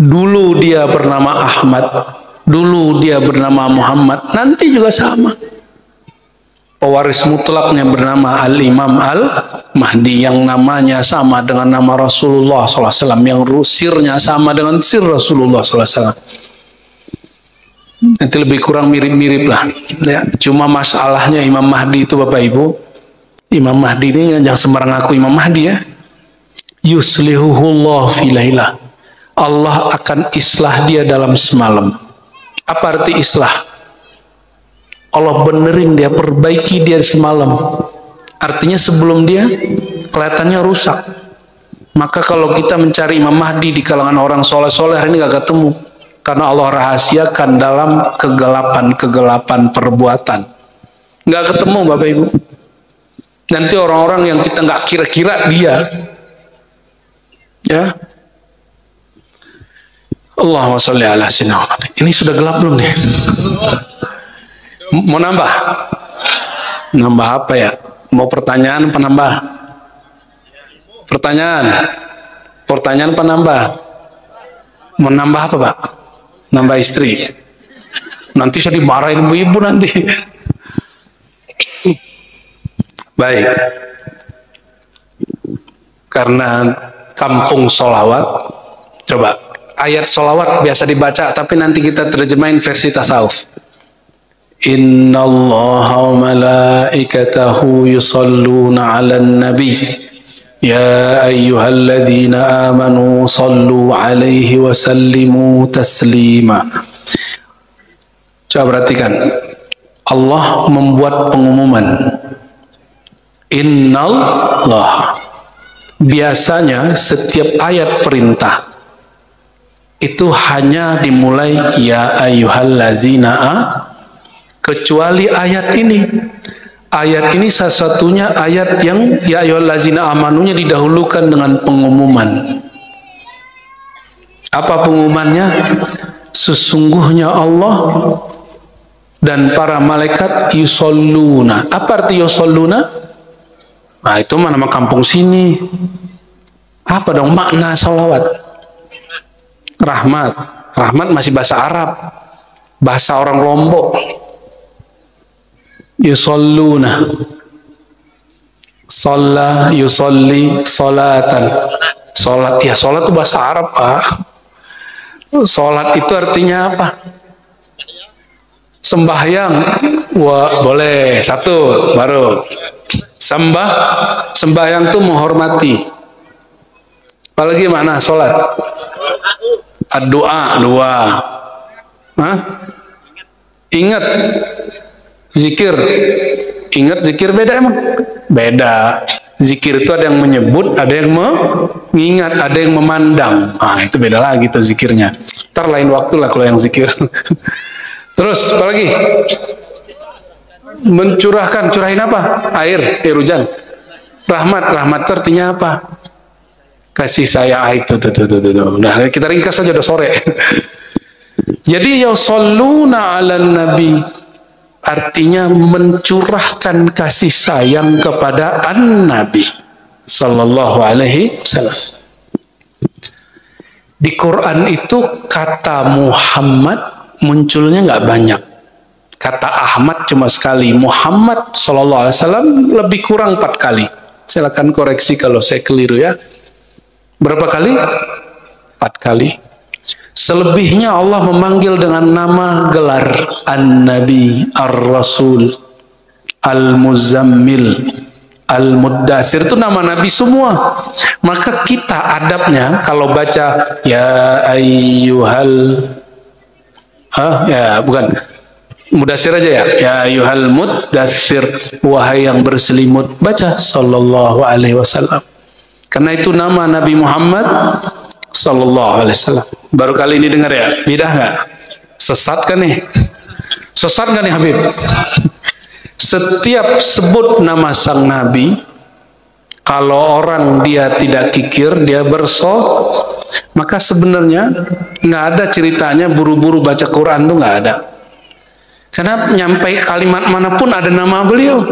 Dulu dia bernama Ahmad, dulu dia bernama Muhammad, nanti juga sama. Pewaris mutlaknya bernama Al-Imam Al-Mahdi yang namanya sama dengan nama Rasulullah SAW, yang sirnya sama dengan sir Rasulullah SAW. Nanti lebih kurang mirip-mirip lah. Ya, cuma masalahnya Imam Mahdi itu Bapak Ibu, Imam Mahdi ini jangan sembarang ngaku Imam Mahdi ya. Yuslihuhullah fi lailah. Allah akan islah dia dalam semalam. Apa arti islah? Allah benerin dia, perbaiki dia semalam. Artinya sebelum dia kelihatannya rusak. Maka kalau kita mencari Imam Mahdi di kalangan orang soleh-soleh hari ini gak ketemu. Karena Allah rahasiakan dalam kegelapan-kegelapan perbuatan. Gak ketemu Bapak Ibu. Nanti orang-orang yang kita gak kira-kira dia. Ya. Allahumma sholli ala sayyidina Muhammad. Ini sudah gelap belum nih? Mau nambah? Nambah apa ya? Mau pertanyaan apa nambah? Pertanyaan. Pertanyaan apa nambah? Mau nambah apa Pak? Nambah istri. Nanti saya dimarahin ibu-ibu nanti. Baik. Karena kampung solawat, coba ayat solawat biasa dibaca, tapi nanti kita terjemahin versi tasawuf. Inna allaha wa malaikatahu yusalluna ala nabi ya ayyuhalladzina amanu sallu alaihi wa sallimu taslima. Coba perhatikan, Allah membuat pengumuman Inna Allah. Biasanya setiap ayat perintah itu hanya dimulai ya ayyuhalladzina kecuali ayat ini. Ayat ini satu-satunya ayat yang ya ayyuhallazina amanunya didahulukan dengan pengumuman. Apa pengumumannya? Sesungguhnya Allah dan para malaikat yusalluna. Apa arti yusalluna? Nah itu mah nama kampung sini. Apa dong makna salawat? Rahmat. Rahmat masih bahasa Arab. Bahasa orang Lombok. Yusalluna, shalla, yusalli, salatan. Salat, ya salat itu bahasa Arab Pak. Salat itu artinya apa? Sembahyang. Wah, boleh. Satu, baru. Sembahyang itu menghormati. Apalagi mana salat? Doa, dua. Hah? Ingat. Zikir, ingat zikir beda emang? Beda. Zikir itu ada yang menyebut, ada yang mengingat, ada yang memandang. Ah itu beda lagi tuh zikirnya. Ntar lain waktu lah kalau yang zikir. Terus apa lagi? Mencurahkan, curahin apa? Air hujan. Rahmat, rahmat itu artinya apa? Kasih sayang itu tuh. Nah kita ringkas saja udah sore. Jadi yusalluna 'alan nabi artinya mencurahkan kasih sayang kepada an-nabi sallallahu alaihi wasallam. Di Quran itu kata Muhammad munculnya nggak banyak. Kata Ahmad cuma sekali. Muhammad sallallahu alaihi wasallam lebih kurang 4 kali. Silakan koreksi kalau saya keliru ya. Berapa kali? 4 kali. Selebihnya Allah memanggil dengan nama gelar An-Nabi, Ar-Rasul, Al-Muzammil, Al-Muddatsir, itu nama Nabi semua. Maka kita adabnya kalau baca ya ayyuhal bukan Mudatsir aja ya. Ya ayyuhal muddatsir, wahai yang berselimut, baca sallallahu alaihi wasallam. Karena itu nama Nabi Muhammad sallallahu alaihi wasallam. Baru kali ini dengar ya? Bidah nggak? Sesat kan nih? Sesat nggak nih Habib? Setiap sebut nama sang Nabi, kalau orang dia tidak kikir, dia bersol, maka sebenarnya nggak ada ceritanya buru-buru baca Quran tuh nggak ada. Karena nyampai kalimat manapun ada nama beliau.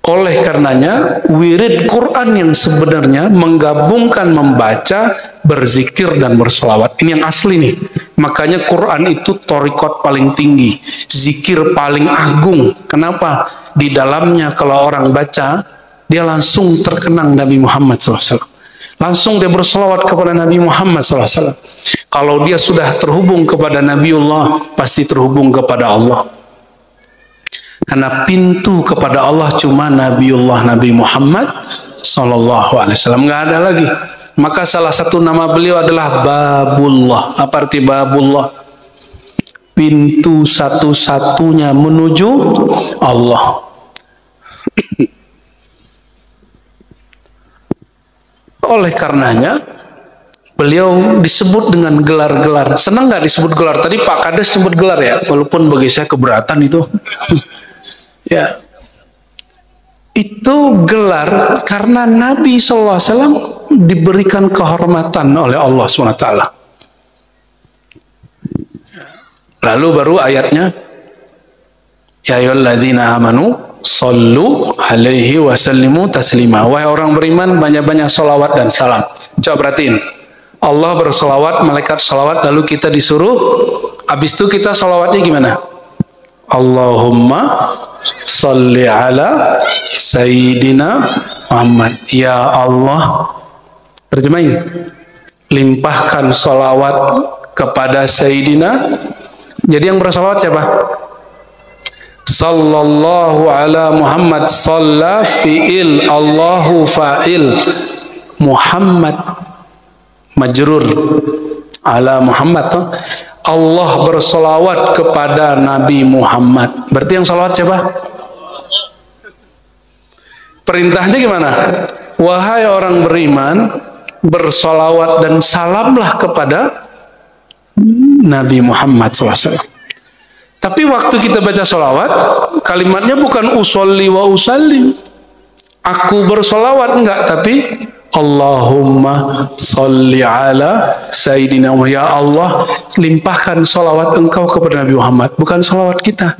Oleh karenanya, wirid Quran yang sebenarnya menggabungkan membaca, berzikir, dan bersolawat. Ini yang asli nih. Makanya Quran itu thariqat paling tinggi, zikir paling agung. Kenapa? Di dalamnya kalau orang baca, dia langsung terkenang Nabi Muhammad SAW. Langsung dia bersolawat kepada Nabi Muhammad SAW. Kalau dia sudah terhubung kepada Nabiullah, pasti terhubung kepada Allah. Karena pintu kepada Allah cuma Nabiullah Nabi Muhammad Sallallahu Alaihi Wasallam, nggak ada lagi. Maka salah satu nama beliau adalah Babullah. Apa arti Babullah? Pintu satu-satunya menuju Allah. Oleh karenanya beliau disebut dengan gelar-gelar. Senang nggak disebut gelar? Tadi Pak Kades sebut gelar ya, walaupun bagi saya keberatan itu. Ya, itu gelar karena Nabi SAW diberikan kehormatan oleh Allah SWT. Lalu baru ayatnya, ya ayyuhalladzina amanu sallu alaihi wasallimu taslima. Wahai orang beriman, banyak-banyak salawat dan salam. Coba perhatiin, Allah bersolawat, malaikat salawat, lalu kita disuruh, habis itu kita salawatnya gimana? Allahumma salli ala Sayyidina Muhammad. Ya Allah, terjemahin, limpahkan salawat kepada Sayyidina. Jadi yang bersalawat siapa? Sallallahu ala Muhammad. Salla fi'il, Allahu fa'il, Muhammad majrur, ala Muhammad. Allah bersolawat kepada Nabi Muhammad. Berarti yang salawat siapa? Perintahnya gimana? Wahai orang beriman, bersolawat dan salamlah kepada Nabi Muhammad SAW. Tapi waktu kita baca solawat, kalimatnya bukan usolli wa usallim. Aku bersolawat, enggak, tapi Allahumma salli ala Sayyidina Muhammad. Ya Allah, limpahkan salawat engkau kepada Nabi Muhammad, bukan salawat kita.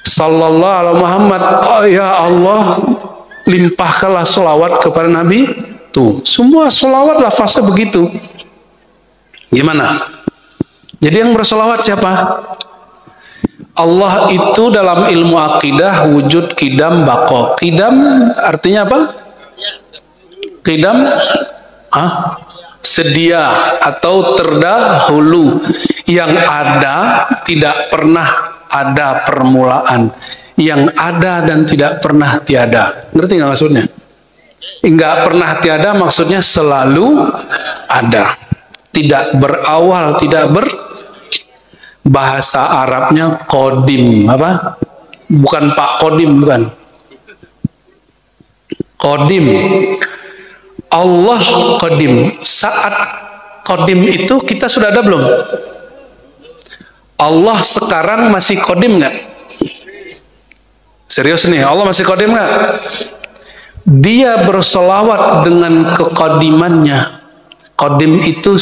Sallallahu ala Muhammad. Oh, ya Allah, limpahkanlah salawat kepada Nabi. Tuh, semua salawat lafaznya begitu. Gimana? Jadi yang bersalawat siapa? Allah itu dalam ilmu akidah wujud, qidam, baqa. Qidam artinya apa? Qidam sedia atau terdahulu. Yang ada tidak pernah ada permulaan. Yang ada dan tidak pernah tiada. Ngerti nggak maksudnya? Nggak pernah tiada maksudnya selalu ada. Tidak berawal, tidak bahasa Arabnya kodim. Apa? Bukan Pak Kodim, bukan. Kodim. Allah kodim. Saat kodim itu kita sudah ada belum? Allah sekarang masih kodim nggak? Serius nih, Allah masih kodim nggak? Dia bersolawat dengan kekodimannya. Kodim itu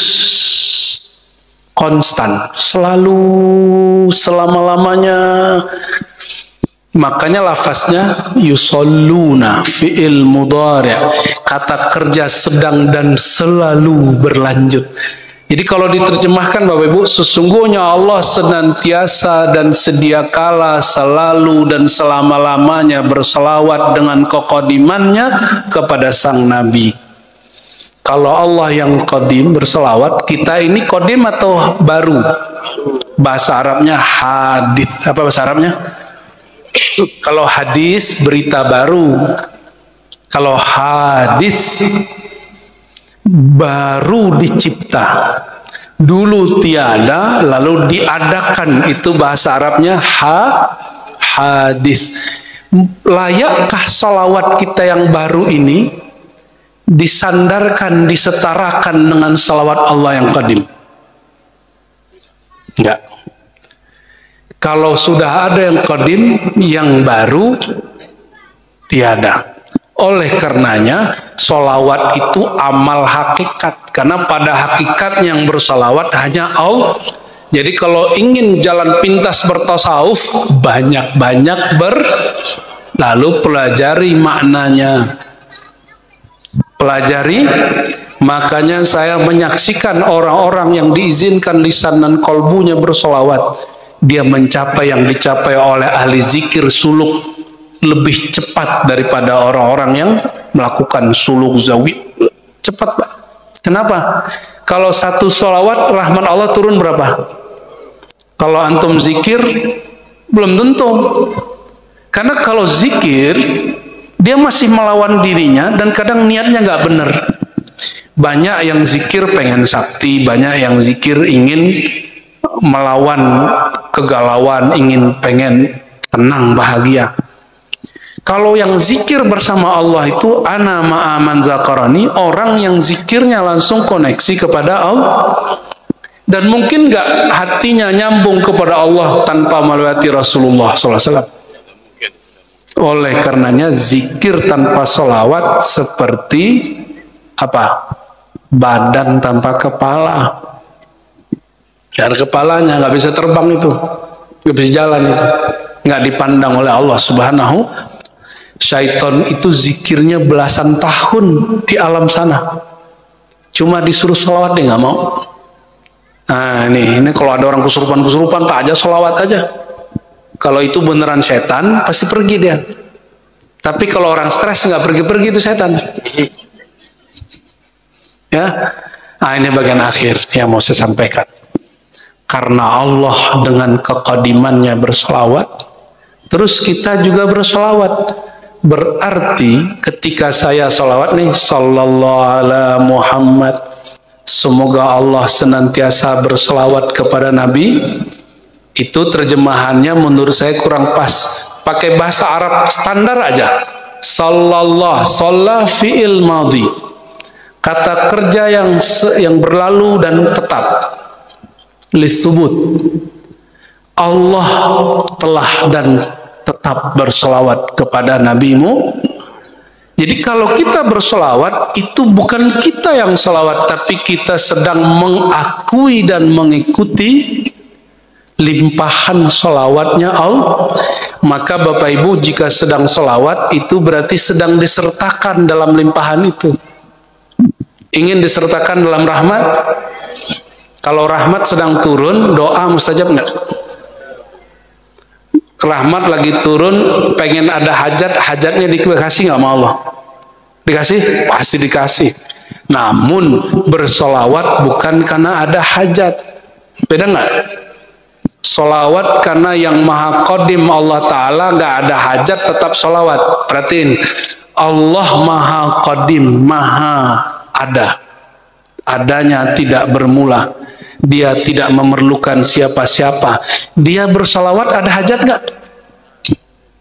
konstan, selalu, selama-lamanya. Makanya lafaznya yusalluna, fi'il mudhari', kata kerja sedang dan selalu berlanjut. Jadi kalau diterjemahkan Bapak Ibu, sesungguhnya Allah senantiasa dan sedia kala, selalu dan selama-lamanya berselawat dengan kekodimannya kepada sang Nabi. Kalau Allah yang qadim berselawat, kita ini qadim atau baru? Bahasa Arabnya hadis. Apa bahasa Arabnya? Kalau hadis berita baru. Kalau hadis baru dicipta. Dulu tiada, lalu diadakan. Itu bahasa Arabnya hadis. Layakkah salawat kita yang baru ini disandarkan, disetarakan dengan salawat Allah yang qadim? Enggak. Kalau sudah ada yang qadim, yang baru tiada. Oleh karenanya, salawat itu amal hakikat. Karena pada hakikatnya yang bersalawat hanya Allah. Jadi kalau ingin jalan pintas bertasawuf, banyak-banyak lalu pelajari maknanya. Pelajari, makanya saya menyaksikan orang-orang yang diizinkan lisan dan kolbunya bersolawat. Dia mencapai yang dicapai oleh ahli zikir suluk lebih cepat daripada orang-orang yang melakukan suluk zawi. Cepat, Pak. Kenapa? Kalau satu solawat, rahmat Allah turun berapa? Kalau antum zikir, belum tentu. Karena kalau zikir, dia masih melawan dirinya dan kadang niatnya nggak benar. Banyak yang zikir pengen sakti, banyak yang zikir ingin melawan kegalauan, pengen tenang, bahagia. Kalau yang zikir bersama Allah itu ana ma'aman zakarani, orang yang zikirnya langsung koneksi kepada Allah. Dan mungkin nggak hatinya nyambung kepada Allah tanpa melewati Rasulullah SAW. Oleh karenanya zikir tanpa sholawat seperti apa? Badan tanpa kepala. Gak ada kepalanya, nggak bisa terbang itu, nggak bisa jalan itu, nggak dipandang oleh Allah Subhanahu. Syaitan itu zikirnya belasan tahun di alam sana, cuma disuruh sholawat dia nggak mau. Nah ini kalau ada orang kesurupan tak aja sholawat aja. Kalau itu beneran setan pasti pergi dia. Tapi kalau orang stres nggak pergi-pergi itu setan. Ya, nah ini bagian akhir yang mau saya sampaikan. Karena Allah dengan kekadimannya bersolawat, terus kita juga bersolawat. Berarti ketika saya solawat nih, sallallahu ala Muhammad, semoga Allah senantiasa bersolawat kepada Nabi, itu terjemahannya menurut saya kurang pas. Pakai bahasa Arab standar aja. Sallallahu, shalla fi'il madhi. Kata kerja yang berlalu dan tetap. Lisubut. Allah telah dan tetap bersolawat kepada nabimu. Jadi kalau kita bersolawat, itu bukan kita yang solawat, tapi kita sedang mengakui dan mengikuti limpahan solawatnya Allah. Maka Bapak Ibu jika sedang solawat, itu berarti sedang disertakan dalam limpahan itu. Ingin disertakan dalam rahmat? Kalau rahmat sedang turun, doa mustajab nggak? Rahmat lagi turun, pengen ada hajat, hajatnya dikasih nggak sama Allah? Dikasih? Pasti dikasih. Namun bersolawat bukan karena ada hajat. Beda nggak? Solawat karena yang maha qadim Allah Ta'ala nggak ada hajat tetap solawat. Perhatiin, Allah maha qadim, maha ada. Adanya tidak bermula. Dia tidak memerlukan siapa-siapa. Dia bersolawat ada hajat nggak?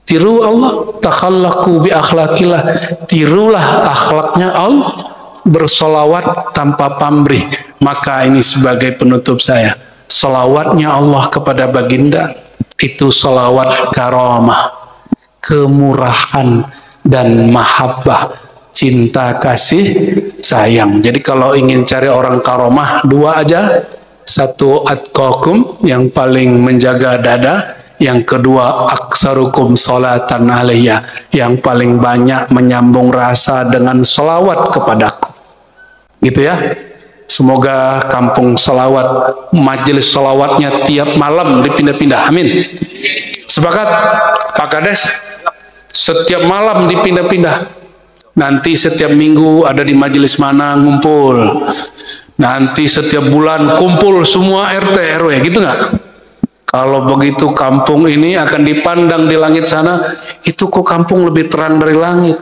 Tiru Allah, takhallaku bi akhlaqillah. Tirulah akhlaknya Allah, bersolawat tanpa pamrih. Maka ini sebagai penutup saya, solawatnya Allah kepada baginda itu solawat karamah, kemurahan dan mahabbah, cinta kasih sayang. Jadi kalau ingin cari orang karamah, dua aja. Satu atqakum, yang paling menjaga dada. Yang kedua aksarukum sholatan alaiya, yang paling banyak menyambung rasa dengan sholawat kepadaku. Gitu ya. Semoga kampung sholawat, majelis sholawatnya tiap malam dipindah-pindah. Amin. Sepakat Pak Kades? Setiap malam dipindah-pindah. Nanti setiap minggu ada di majelis mana ngumpul. Nanti setiap bulan kumpul semua RT RW, gitu nggak? Kalau begitu kampung ini akan dipandang di langit sana, itu kok kampung lebih terang dari langit.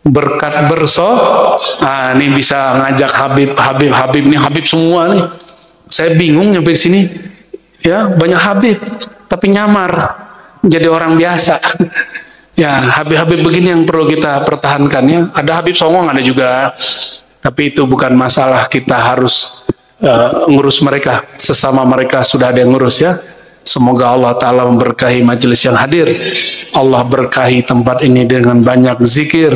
Berkat nah ini bisa ngajak Habib nih, Habib semua nih. Saya bingung nyampe sini, ya banyak Habib, tapi nyamar jadi orang biasa. Ya Habib begini yang perlu kita pertahankan ya. Ada Habib songong ada juga, tapi itu bukan masalah, kita harus ngurus mereka, sesama mereka sudah ada yang ngurus ya. Semoga Allah Ta'ala memberkahi majelis yang hadir. Allah berkahi tempat ini dengan banyak zikir,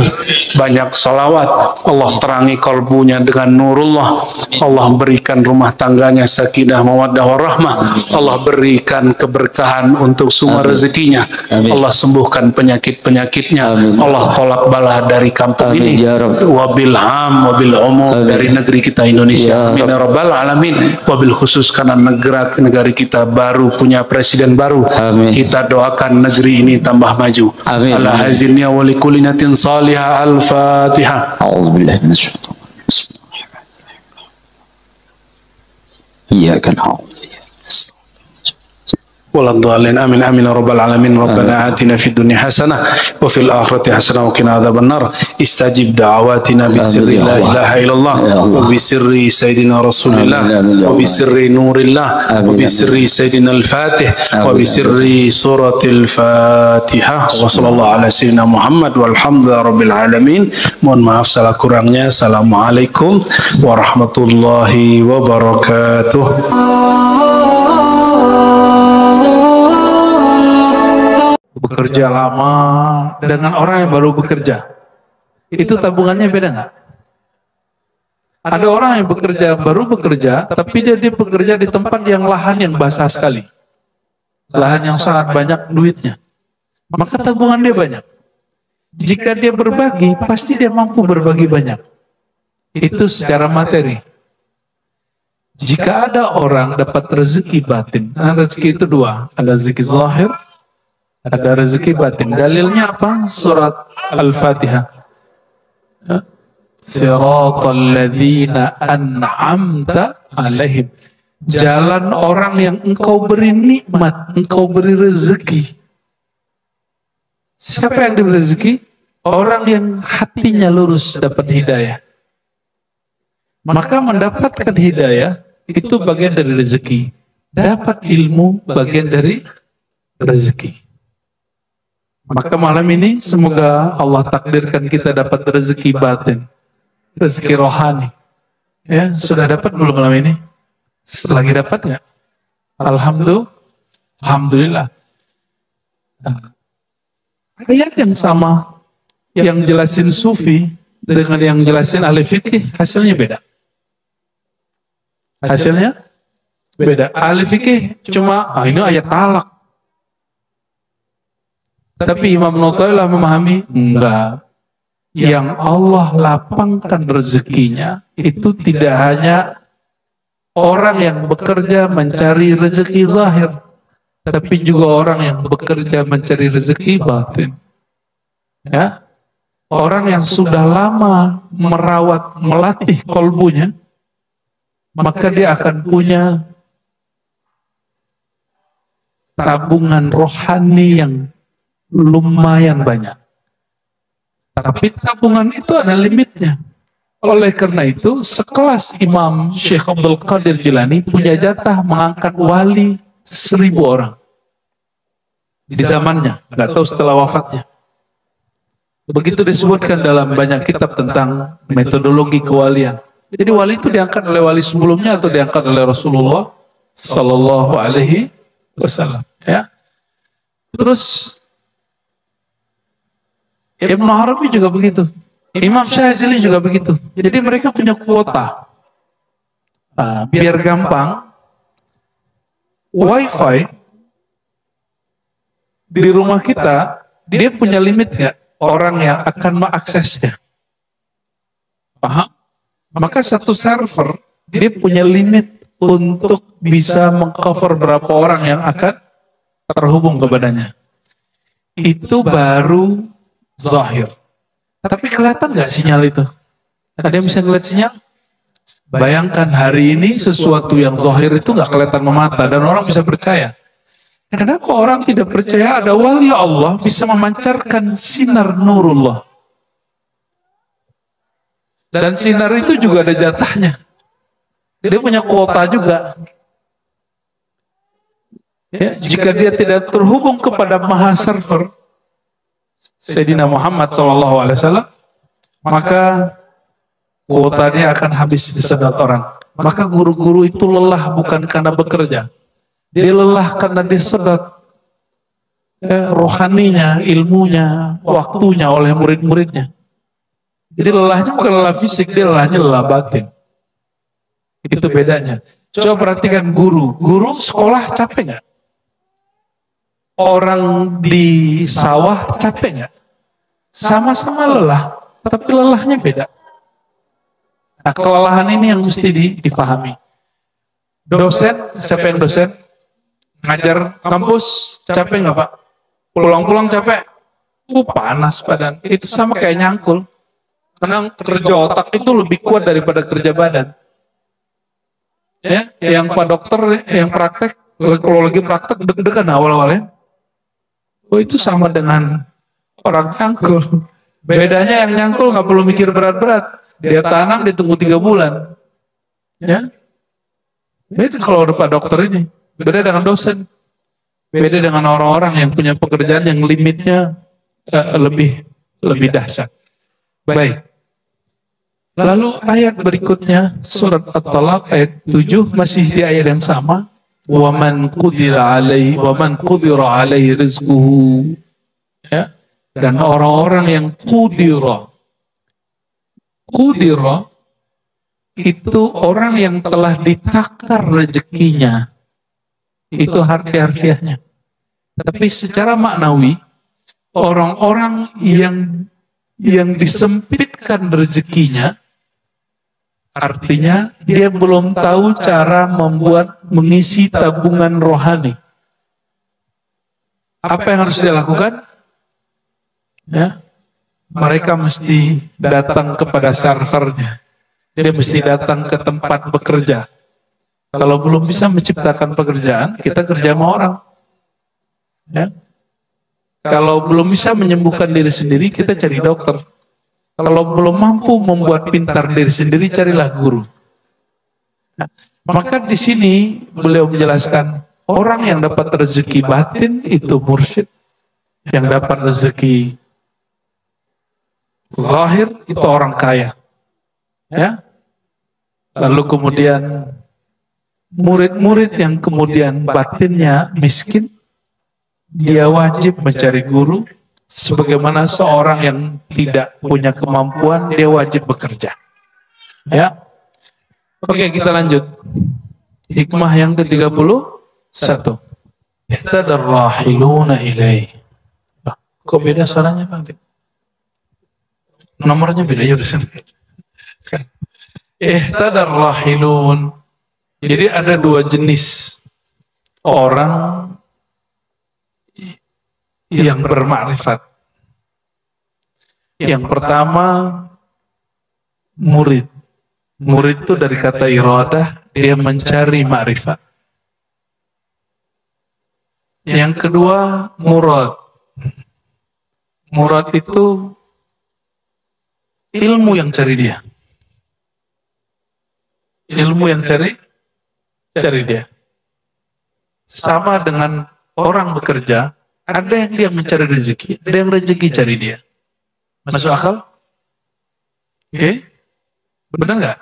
banyak salawat. Allah terangi kalbunya dengan nurullah. Allah berikan rumah tangganya sakinah mawaddah warahmah. Allah berikan keberkahan untuk semua rezekinya. Allah sembuhkan penyakit-penyakitnya. Allah tolak bala dari kampung ini. Wabil am, wabil umum, dari negeri kita Indonesia. Amin ya rabbal alamin. Wabil khusus karena negara kita baru punya presiden baru. Kita doakan negeri ini tambah maju. Ala hazinnya wa likulli natin salihah. Al-Fatihah. A'udzubillahi minasyaitonir rajim. Iyyaka na'budu. Waladhdallin. Amin amin ya rabbal alamin. Rabbana atina fid dunya hasanah wa fil akhirati hasanah wa qina adzabannar. Istajib da'awatina bi sirri la ilaha illallah wa bi sirri sayyidina Rasulillah wa bi sirri nurillah wa bi sirri sayyidina al-Fatih wa bi sirri suratil Fatihah. Wa sallallahu ala sayyidina Muhammad walhamdulillahi rabbil alamin. Mohon maaf salah kurangnya. Assalamualaikum warahmatullahi wabarakatuh. Bekerja lama dengan orang yang baru bekerja, itu tabungannya beda nggak? Ada orang yang baru bekerja, tapi dia bekerja di tempat yang lahan yang basah sekali, lahan yang sangat banyak duitnya, maka tabungan dia banyak. Jika dia berbagi, pasti dia mampu berbagi banyak. Itu secara materi. Jika ada orang dapat rezeki batin, nah rezeki itu dua, ada rezeki zahir, ada rezeki batin. Dalilnya apa? Surat Al-Fatihah. Siratal ladzina an'amta alaihim. Jalan orang yang engkau beri nikmat, engkau beri rezeki. Siapa yang diberi rezeki? Orang yang hatinya lurus dapat hidayah. Maka mendapatkan hidayah itu bagian dari rezeki. Dapat ilmu bagian dari rezeki. Maka malam ini semoga Allah takdirkan kita dapat rezeki batin, rezeki rohani. Ya, sudah dapat belum malam ini? Lagi dapat nggak? Alhamdulillah. Ayat yang sama, yang jelasin sufi dengan yang jelasin ahli fikih, hasilnya beda. Hasilnya beda. Ahli fikih cuma, ini ayat talak. Tapi Imam Nawawi memahami, enggak. Yang Allah lapangkan rezekinya itu tidak hanya orang yang bekerja mencari rezeki zahir, tapi juga orang yang bekerja mencari rezeki batin. Ya, orang yang sudah lama merawat, melatih kolbunya, maka dia akan punya tabungan rohani yang lumayan banyak. Tapi tabungan itu ada limitnya. Oleh karena itu, sekelas Imam Syekh Abdul Qadir Jilani punya jatah mengangkat wali 1000 orang. Di zamannya, nggak tahu setelah wafatnya. Begitu disebutkan dalam banyak kitab tentang metodologi kewalian. Jadi wali itu diangkat oleh wali sebelumnya atau diangkat oleh Rasulullah Sallallahu Alaihi Wasallam. Ya. Terus Ibnu Arabi juga begitu. Imam Syazili juga begitu. Jadi mereka punya kuota. Biar gampang, WiFi di rumah kita, dia punya limit nggak orang yang akan mengaksesnya? Paham? Maka satu server, dia punya limit untuk bisa mengcover berapa orang yang akan terhubung kepadanya. Itu baru zahir. Tapi kelihatan nggak sinyal itu? Ada yang bisa ngeliat sinyal? Bayangkan hari ini sesuatu yang zahir itu nggak kelihatan memata dan orang bisa percaya. Kenapa orang tidak percaya ada wali Allah bisa memancarkan sinar nurullah? Dan sinar itu juga ada jatahnya. Dia punya kuota juga. Ya, jika dia tidak terhubung kepada maha server Sayyidina Muhammad SAW, maka kuotanya akan habis disedot orang. Maka guru-guru itu lelah bukan karena bekerja. Dia lelah karena disedot rohaninya, ilmunya, waktunya oleh murid-muridnya. Jadi lelahnya bukan lelah fisik, dia lelahnya lelah batin. Itu bedanya. Coba perhatikan guru. Guru sekolah capek nggak? Orang di sawah capek nggak? Sama-sama lelah, tapi lelahnya beda. Nah, kelelahan ini yang mesti difahami. Dosen, siapa yang dosen? Ngajar kampus, capek nggak Pak? Pulang-pulang capek? Panas badan. Itu sama kayak nyangkul. Karena kerja otak itu lebih kuat daripada kerja badan. Ya, yang Pak dokter, yang praktek, kalau lagi praktek deg-degan awal-awalnya. Oh, itu sama dengan orang nyangkul. Bedanya yang nyangkul nggak perlu mikir berat-berat. Dia tanam, ditunggu 3 bulan. Ya, beda kalau udah Pak dokter ini. Beda dengan dosen. Beda dengan orang-orang yang punya pekerjaan yang limitnya lebih dahsyat. Baik. Lalu ayat berikutnya surat At-Talaq ayat 7 masih di ayat yang sama. Wa man qudira alaihi rizquhu. Ya. Dan orang-orang yang qudira itu orang yang telah ditakar rezekinya. Itu harfiahnya. Tapi secara maknawi orang-orang yang disempitkan rezekinya, artinya dia belum tahu cara mengisi tabungan rohani. Apa yang harus dia lakukan? Ya, mereka mesti datang kepada servernya. Dia mesti datang ke tempat bekerja. Kalau belum bisa menciptakan pekerjaan, kita kerja sama orang. Ya. Kalau belum bisa menyembuhkan diri sendiri, kita cari dokter. Kalau belum mampu membuat pintar diri sendiri, carilah guru. Nah, maka di sini beliau menjelaskan orang yang dapat rezeki batin itu mursyid, yang dapat rezeki zahir itu orang kaya. Ya. Lalu kemudian murid-murid yang kemudian batinnya miskin, dia wajib mencari guru. Sebagaimana seorang yang tidak punya kemampuan, dia wajib bekerja. Ya. Oke, kita lanjut. Hikmah yang ke-31. Ihtadarrahiluna ilaih. Kok beda suaranya, Bang? Nomornya beda ya udah. Ihtadarrahilun. Jadi ada 2 jenis orang yang bermakrifat. Yang pertama murid. Murid itu dari kata iradah, dia mencari makrifat. Yang kedua murad. Murad itu ilmu yang cari dia. Ilmu yang cari dia. Sama dengan orang bekerja, ada yang dia mencari rezeki, ada yang rezeki cari dia. Masuk akal? Oke? Benar nggak?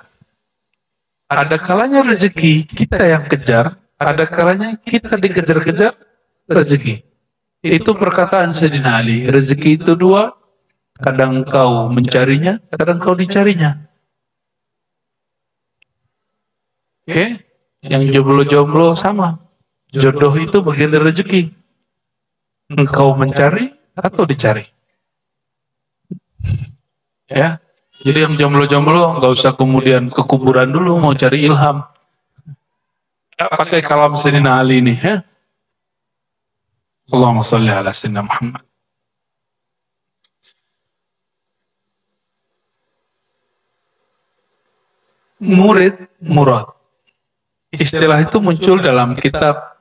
Ada kalanya rezeki kita yang kejar, ada kalanya kita dikejar-kejar rezeki. Itu perkataan Sayyidina Ali. Rezeki itu 2, kadang kau mencarinya, kadang kau dicarinya. Oke? Yang jomblo-jomblo sama. Jodoh itu bagian dari rezeki. Engkau mencari atau dicari. Ya, jadi yang jomblo-jomblo nggak usah kemudian ke kuburan dulu mau cari ilham. Ya, pakai kalam Sayyidina Ali ini, ya. Allahumma sholli ala Sayyidina Muhammad. murid murad. Istilah itu muncul dalam kitab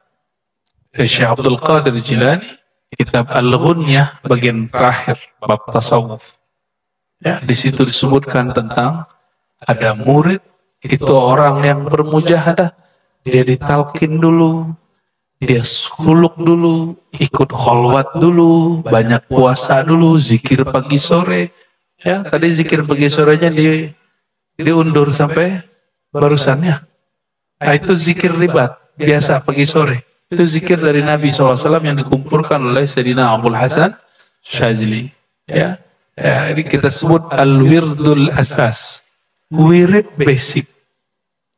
Syekh Abdul Qadir Jilani, kitab Al-Ghunyah bagian terakhir bab tasawuf. Ya, di situ disebutkan tentang ada murid itu orang yang bermujahadah, dia ditalkin dulu, dia suluk dulu, ikut kholwat dulu, banyak puasa dulu, zikir pagi sore. Ya, tadi zikir pagi sorenya diundur sampai barusannya. Nah, itu zikir ribat, biasa pagi sore. Itu zikir dari Nabi SAW yang dikumpulkan oleh Sayyidina Abdul Hasan Syazili. Ya, ini kita sebut al-wirdul asas. Wirid basic.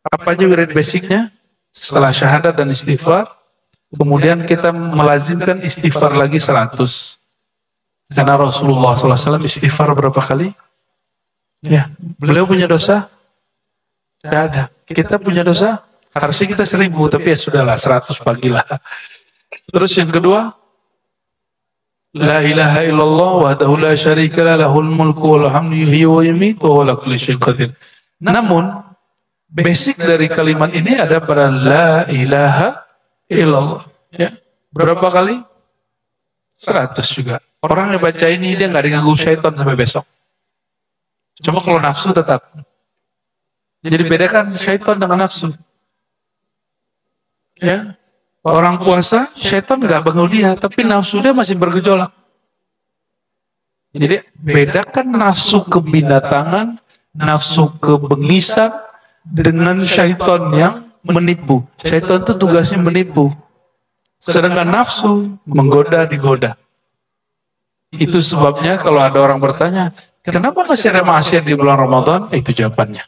Apa aja wirid basicnya? Setelah syahadat dan istighfar, kemudian kita melazimkan istighfar lagi 100. Karena Rasulullah SAW istighfar berapa kali? Ya, beliau punya dosa? Tidak ada. Kita punya dosa? Harusnya kita 1000, tapi ya sudahlah 100 pagilah. Terus yang kedua, La ilaha illallah wahdahu la syarika lah lahul mulku wal hamdu yuhyi wa yumiitu wa huwa ala kulli syai'in qadir. Namun basic dari kalimat ini ada pada la ilaha illallah. Ya. Berapa kali? 100 juga. Orang yang baca ini dia nggak diganggu syaitan sampai besok. Cuma kalau nafsu tetap. Jadi bedakan syaitan dengan nafsu. Ya, orang puasa, syaitan nggak bangun dia, tapi nafsu dia masih bergejolak. Jadi bedakan nafsu kebinatangan, nafsu kebengisan dengan syaitan yang menipu. Syaitan itu tugasnya menipu. Sedangkan nafsu menggoda, digoda. Itu sebabnya kalau ada orang bertanya, kenapa masih ada maksiat di bulan Ramadan? Itu jawabannya.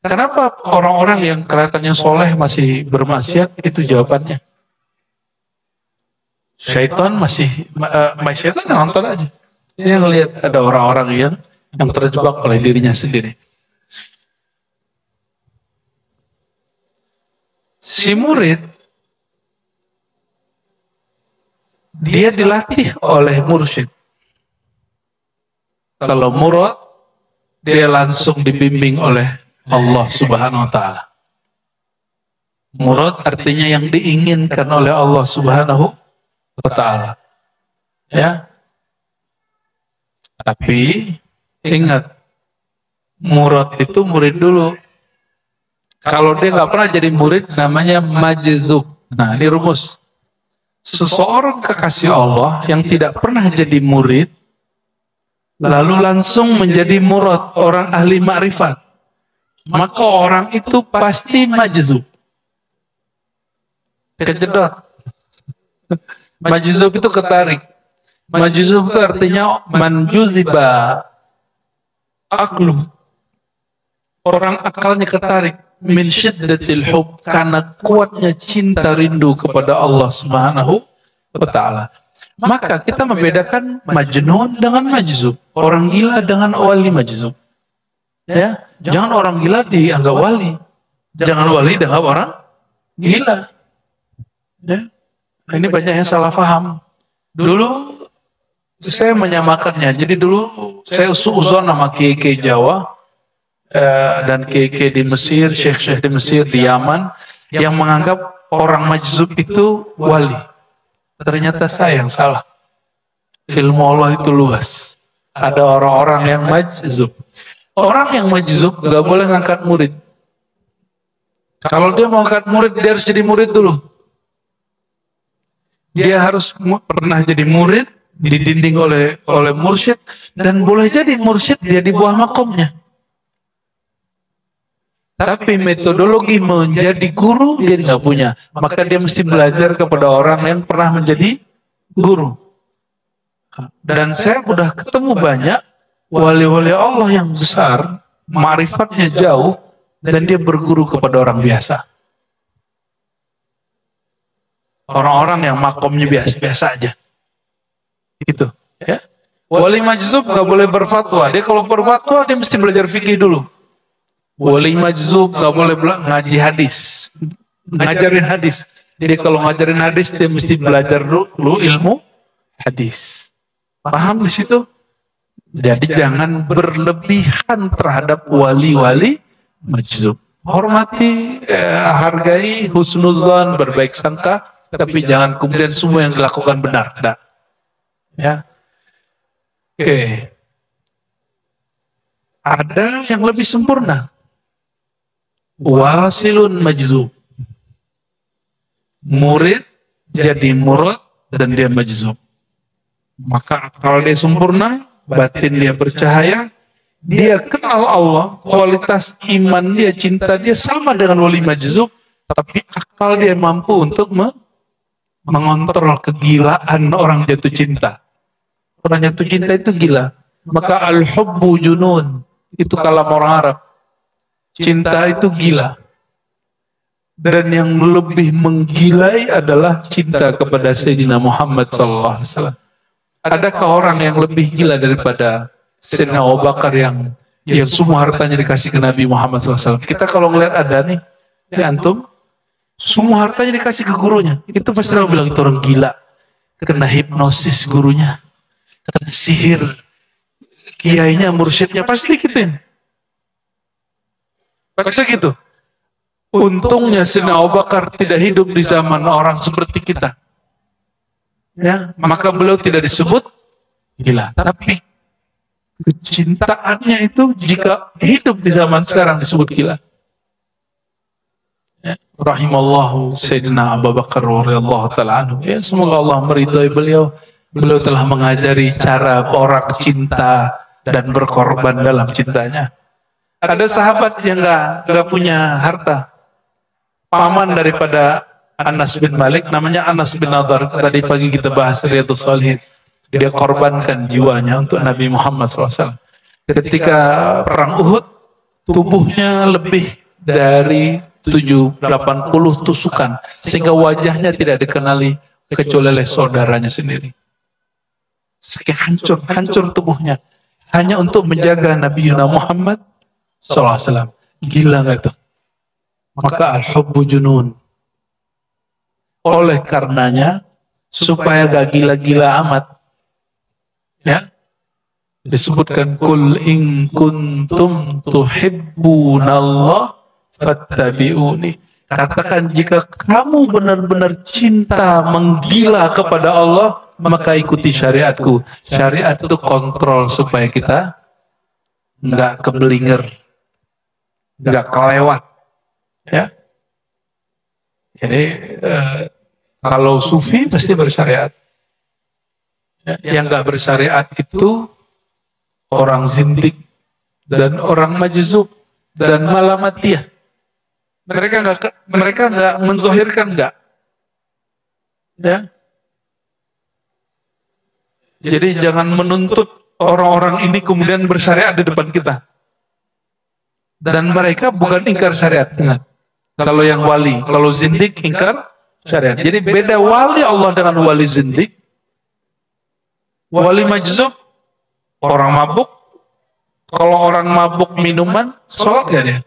Kenapa orang-orang yang kelihatannya soleh masih bermaksiat? Itu jawabannya. Syaitan syaitan nonton aja. Dia ngelihat ada orang-orang yang terjebak oleh dirinya sendiri. Si murid, dia dilatih oleh mursyid. Kalau murad, dia langsung dibimbing oleh Allah Subhanahu wa ta'ala. Murad artinya yang diinginkan oleh Allah Subhanahu wa ta'ala. Ya. Tapi ingat, murad itu murid dulu. Kalau dia nggak pernah jadi murid, namanya majzub. Nah, ini rumus. Seseorang kekasih Allah yang tidak pernah jadi murid, lalu langsung menjadi murad, orang ahli makrifat, maka orang itu pasti majzub. Kejedot. Majzub itu ketarik. Majzub itu artinya manjuziba aklu. Orang akalnya ketarik min syiddatil hub, karena kuatnya cinta rindu kepada Allah Subhanahu wa ta'ala. Maka kita membedakan majnun dengan majzub, orang gila dengan wali majzub. Ya, jangan orang gila dianggap wali, jangan wali dianggap orang gila. Ya, ini banyak yang salah paham. Dulu saya menyamakannya. Jadi dulu saya suuzon sama kiai-kiai Jawa dan kiai-kiai di Mesir, syekh-syekh di Mesir, di Yaman, yang menganggap orang majzub itu wali. Ternyata saya yang salah. Ilmu Allah itu luas. Ada orang-orang yang majzub. Orang yang majzub gak boleh ngangkat murid. Kalau dia mau ngangkat murid, dia harus jadi murid dulu. Dia harus pernah jadi murid, dididik oleh mursyid, dan boleh jadi mursyid dia di bawah makomnya. Tapi metodologi menjadi guru dia nggak punya. Maka dia mesti belajar kepada orang yang pernah menjadi guru. Dan saya sudah ketemu banyak wali-wali Allah yang besar, ma'rifatnya jauh, dan dia berguru kepada orang biasa. Orang-orang yang makomnya biasa-biasa aja. Gitu. Ya. Wali majzub nggak boleh berfatwa. Dia kalau berfatwa dia mesti belajar fikih dulu. Wali majzub nggak boleh ngaji hadis, ngajarin hadis. Jadi kalau ngajarin hadis dia mesti belajar dulu ilmu hadis. Paham di situ? Jadi jangan berlebihan terhadap wali-wali majzub. Hormati, hargai, husnuzan, berbaik sangka, tapi jangan kemudian semua yang dilakukan benar. Tidak. Ya. Oke. Ada yang lebih sempurna. Wasilun majzub. Murid jadi murad dan dia majzub. Maka akal dia sempurna, batin dia bercahaya, dia kenal Allah, kualitas iman dia, cinta dia sama dengan wali majzub, tapi akal dia mampu untuk mengontrol kegilaan orang jatuh cinta. Orang jatuh cinta itu gila. Maka al-hubbu junun, itu kalam orang Arab. Cinta itu gila. Dan yang lebih menggilai adalah cinta kepada Sayyidina Muhammad SAW. Adakah orang yang lebih gila daripada Sayyidina Abu Bakar yang semua hartanya dikasih ke Nabi Muhammad SAW? Kita kalau ngeliat ada nih, ini antum, semua hartanya dikasih ke gurunya. Itu pasti orang bilang itu orang gila. Kena hipnosis gurunya. Kena sihir. Kiainya, mursyidnya, pasti gituin. Pasti gitu. Untungnya Sayyidina Abu Bakar tidak hidup di zaman orang seperti kita. Ya, maka beliau tidak disebut gila. Tapi kecintaannya itu jika hidup di zaman sekarang disebut gila. Ya, rahimallahu Sayyidina Abu Bakar radhiyallahu taala anhu. Ya, semoga Allah meridhai beliau. Beliau telah mengajari cara orang cinta dan berkorban dalam cintanya. Ada sahabat yang nggak punya harta. Paman daripada Anas bin Malik, namanya Anas bin Nadar. Tadi pagi kita bahas Riyadhus Shalihin. Dia korbankan jiwanya untuk Nabi Muhammad SAW. Ketika perang Uhud, tubuhnya lebih dari 80 tusukan, sehingga wajahnya tidak dikenali kecuali oleh saudaranya sendiri. Saking hancur tubuhnya, hanya untuk menjaga Nabi Muhammad SAW. Gila nggak tuh? Maka al-hubbu junun. Oleh karenanya, supaya gak gila-gila amat, ya, disebutkan kul in kuntum tuhibbunallah fattabi'uni. Katakan jika kamu benar-benar cinta menggila kepada Allah, maka ikuti syariatku. Syariat itu kontrol supaya kita nggak kebelinger, nggak kelewat. Ya, jadi kalau sufi pasti bersyariat. Ya, yang nggak bersyariat itu orang zindik dan orang majzub dan malamatiyah. Mereka nggak menzohirkan, nggak. Ya. Jadi jangan menuntut orang-orang ini kemudian bersyariat di depan kita. Dan mereka bukan ingkar syariat. Ingat. Kalau yang wali, kalau zindik ingkar syariat. Jadi beda wali Allah dengan wali zindik. Wali majzub, orang mabuk. Kalau orang mabuk minuman, sholat gak dia?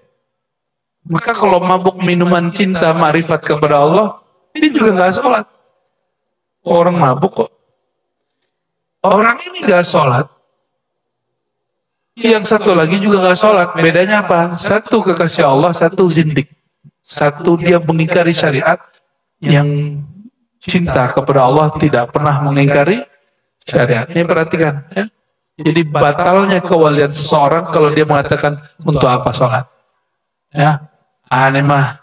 Maka kalau mabuk minuman cinta, ma'rifat kepada Allah, ini juga gak sholat. Orang mabuk kok. Orang ini gak sholat. Yang satu lagi juga gak sholat. Bedanya apa? Satu kekasih Allah, satu zindik. Satu dia mengingkari syariat, yang cinta kepada Allah tidak pernah mengingkari syariat. Ini perhatikan, ya. Jadi batalnya kewalian seseorang kalau dia mengatakan untuk apa sholat. Ya, aneh mah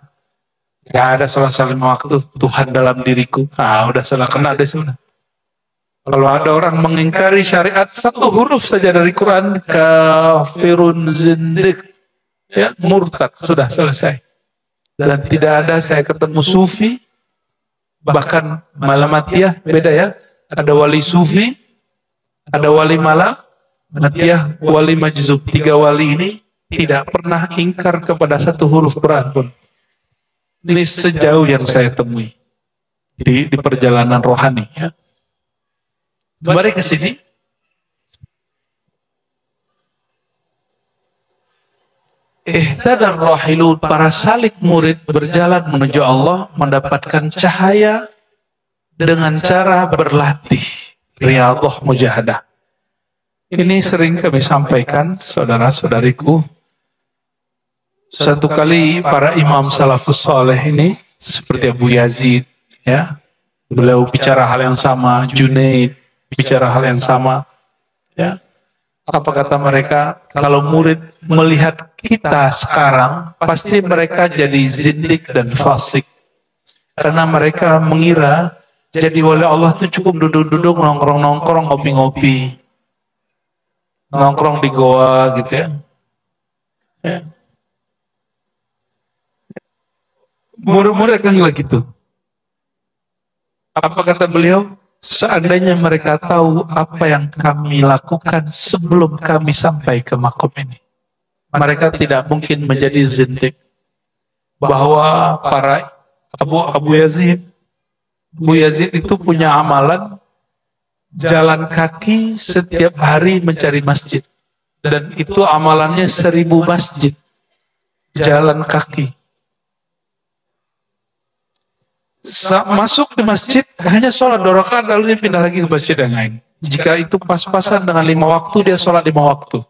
gak ada sholat 5 waktu, Tuhan dalam diriku. Udah salah kena deh sudah. Kalau ada orang mengingkari syariat satu huruf saja dari Quran, kafirun zindik, ya, murtad, sudah selesai. Dan tidak ada saya ketemu sufi, bahkan malamatiyah, beda ya. Ada wali sufi, ada wali malamatiyah, wali majzub. 3 wali ini tidak pernah ingkar kepada satu huruf Quran pun. Ini sejauh yang saya temui di perjalanan rohani. Ya. Kembali ke sini. Ihtadar rahilun, para salik murid berjalan menuju Allah, mendapatkan cahaya dengan cara berlatih riyadhah mujahadah. Ini sering kami sampaikan, saudara-saudariku. Satu kali para imam salafus saleh ini seperti Abu Yazid, ya, beliau bicara hal yang sama, Junaid bicara hal yang sama, ya. Apa kata mereka? Kalau murid melihat kita sekarang, pasti mereka jadi zindik dan fasik. Karena mereka mengira jadi wali Allah itu cukup duduk-duduk, nongkrong-nongkrong, ngopi-ngopi. Nongkrong di goa gitu ya. Ya. Murid-murid akan bilang gitu. Apa kata beliau? Seandainya mereka tahu apa yang kami lakukan sebelum kami sampai ke makom ini, mereka tidak mungkin menjadi zindik. Bahwa para Abu Yazid itu punya amalan jalan kaki setiap hari mencari masjid, dan itu amalannya 1000 masjid jalan kaki. Masuk di masjid hanya sholat 2 rakaat, lalu dia pindah lagi ke masjid yang lain. Jika itu pas-pasan dengan 5 waktu, dia sholat 5 waktu.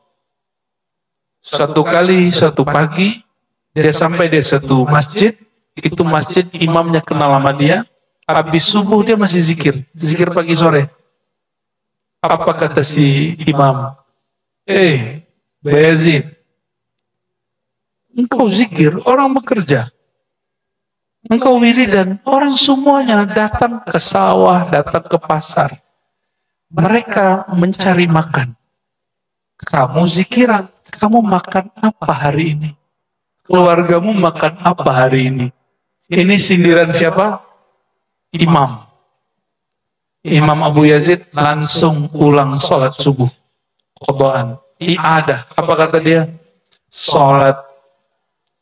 Satu kali, satu pagi, dia sampai di satu masjid, itu masjid imamnya kenal sama dia, habis subuh dia masih zikir pagi sore. Apa kata si imam? Bayazid, engkau zikir, orang bekerja. Engkau wiridan, orang semuanya datang ke sawah, datang ke pasar. Mereka mencari makan. Kamu zikiran, kamu makan apa hari ini? Keluargamu makan apa hari ini? Ini sindiran siapa? Imam. Imam Abu Yazid langsung ulang sholat subuh. Qadaan. I'adah. Apa kata dia? Sholat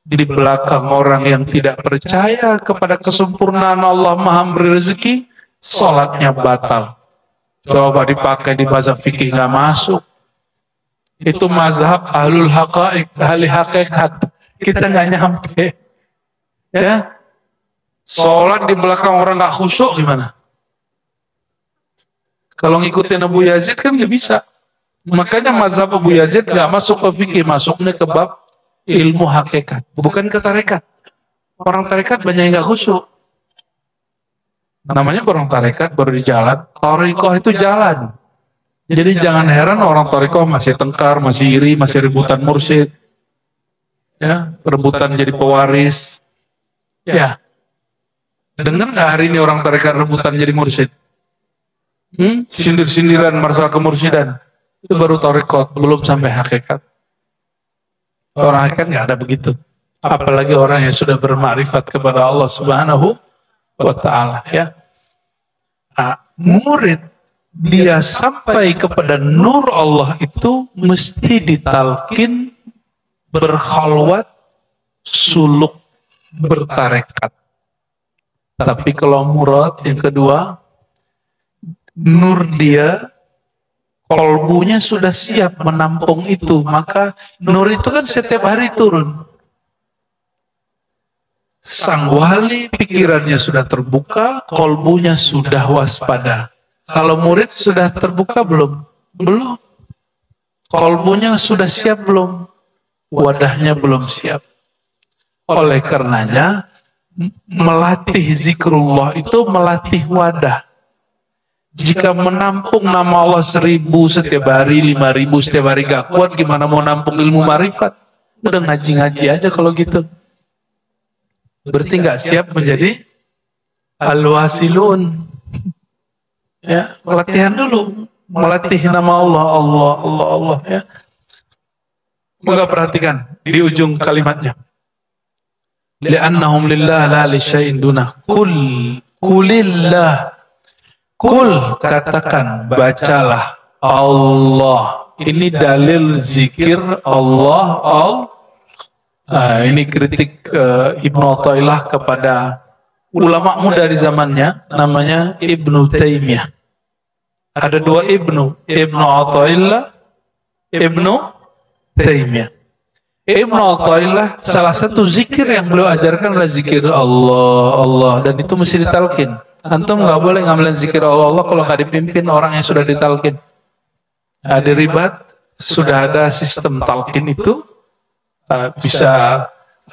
di belakang orang yang tidak percaya kepada kesempurnaan Allah Maha memberi rezeki, sholatnya batal. Coba dipakai di mazhab fikih nggak masuk. Itu mazhab ahlul haqaiq, ahli hakikat. Kita nggak nyampe. Ya, sholat di belakang orang nggak khusyuk gimana? Kalau ngikutin Abu Yazid kan nggak bisa. Makanya mazhab Abu Yazid nggak masuk ke fikih, masuknya ke bab ilmu hakikat, bukan ke tarekat. Orang tarekat banyak yang nggak khusyuk. Namanya orang tarekat baru di jalan. Thariqah itu jalan. Jadi jangan heran orang thariqah masih tengkar, masih iri, masih rebutan mursyid, ya, rebutan jadi pewaris. Ya, dengar nggak hari ini orang tarekat rebutan jadi mursyid? Sindir-sindiran masalah kemursyidان. Itu baru thariqah, belum sampai hakikat. Orang hakikat nggak ada begitu. Apalagi orang yang sudah bermakrifat kepada Allah Subhanahu wa Ta'ala, ya. Murid dia sampai kepada nur Allah itu mesti ditalkin, berkhalwat, suluk, bertarekat. Tapi kalau murad yang kedua, nur dia, kolbunya sudah siap menampung itu, maka nur itu kan setiap hari turun. Sang wali pikirannya sudah terbuka, kolbunya sudah waspada. Kalau murid sudah terbuka belum? Belum. Kolbunya sudah siap belum? Wadahnya belum siap. Oleh karenanya, melatih zikrullah itu melatih wadah. Jika menampung nama Allah 1000 setiap hari, 5000 setiap hari gak kuat, gimana mau nampung ilmu marifat? Udah ngaji-ngaji aja kalau gitu. Berarti gak siap menjadi al-wasilun. Ya, latihan dulu, melatih nama Allah, Allah, ya. Moga perhatikan di ujung kalimatnya. Li'annahum lillah la li syai'in dunah. Kulillah. Kul, katakan, bacalah Allah. Ini dalil zikir Allah. Ini kritik Ibnu Athaillah kepada ulama muda di zamannya, namanya Ibnu Taimiyah. Ada 2 Ibnu Athaillah, Ibnu Taimiyah. Ibnu Athaillah, salah satu zikir yang beliau ajarkan adalah zikir Allah, dan itu mesti ditalkin. Antum nggak boleh ngambilin zikir Allah kalau nggak dipimpin orang yang sudah ditalkin. Di Ribat sudah ada sistem talkin itu, bisa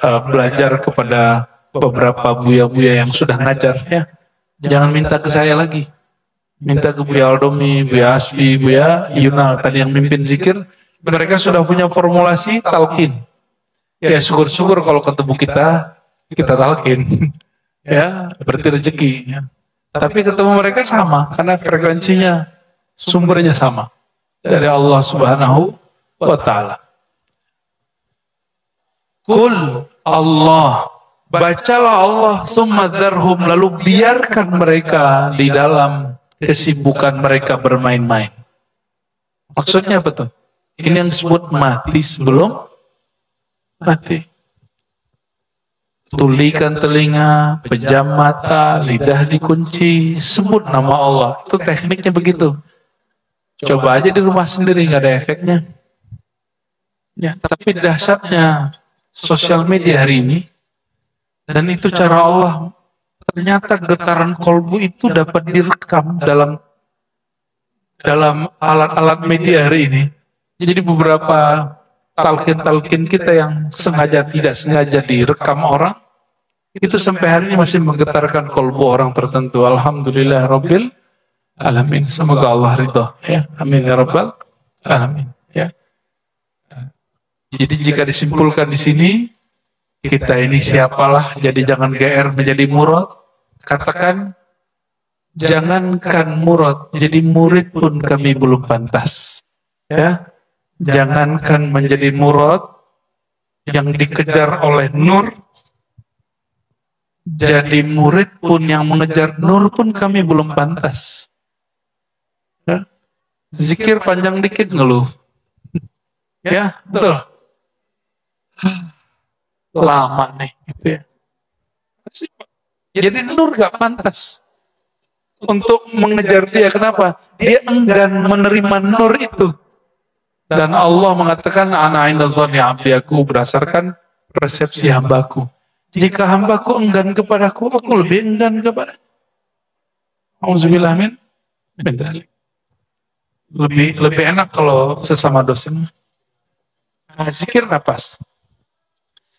belajar kepada beberapa buya-buya yang sudah ngajar, ya. Jangan minta ke saya lagi. Minta ke Buya Aldomi, Buya Asfi, Buya Yunal tadi yang mimpin zikir. Mereka sudah punya formulasi talqin. Ya syukur-syukur kalau ketemu kita talqin. Ya, berarti rezeki. Ya. Tapi ketemu mereka sama, karena frekuensinya, sumbernya sama. Dari Allah Subhanahu wa Ta'ala. Kul Allah, bacalah Allah, summa dzarhum, lalu biarkan mereka di dalam kesibukan mereka bermain-main. Maksudnya apa tuh? Ini yang disebut mati sebelum mati. Tulikan telinga, pejam mata, lidah dikunci, sebut nama Allah. Itu tekniknya begitu. Coba aja di rumah sendiri, nggak ada efeknya. Ya, tapi dahsyatnya sosial media hari ini, dan itu cara Allah. Ternyata getaran kolbu itu dapat direkam dalam alat-alat media hari ini. Jadi beberapa talqin-talqin kita yang sengaja tidak sengaja direkam orang, itu sampai hari ini masih menggetarkan kolbu orang tertentu. Alhamdulillah Rabbil Alamin. Semoga Allah ridho. Ya, amin ya Rabbal Alamin. Ya. Jadi jika disimpulkan di sini, kita ini siapalah, jadi jangan GR menjadi murad. Katakan, jangankan murad, jadi murid pun kami belum pantas. Ya, jangankan menjadi murad yang dikejar oleh nur, jadi murid pun yang mengejar nur pun kami belum pantas. Ya. Zikir panjang dikit ngeluh. Ya, betul. Lama nih, gitu ya. Jadi nur gak pantas untuk mengejar dia. Kenapa? Dia enggan menerima nur itu. Dan Allah mengatakan, ana inda dhanni abdi, aku berdasarkan persepsi hambaku. Jika hambaku enggan kepadaku, aku lebih enggan kepada. Auzubillah min dzalik. Lebih enak kalau sesama dosen. Nah, zikir nafas.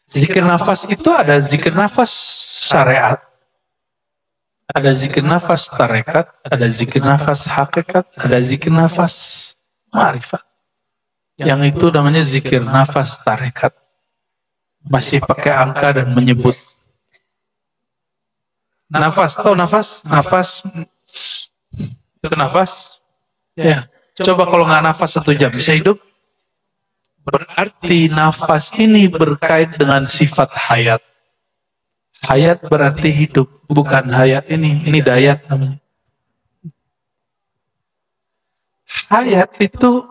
Zikir nafas itu ada zikir nafas syariat, ada zikir nafas tarekat, ada zikir nafas hakikat, ada zikir nafas ma'rifat. Yang itu namanya zikir nafas tarekat. Masih pakai angka dan menyebut. Nafas, tahu nafas? Nafas, itu nafas? Ya. Coba kalau nggak nafas 1 jam, bisa hidup? Berarti nafas ini berkait dengan sifat hayat. Hayat berarti hidup, bukan hayat ini dayat namanya. Hayat itu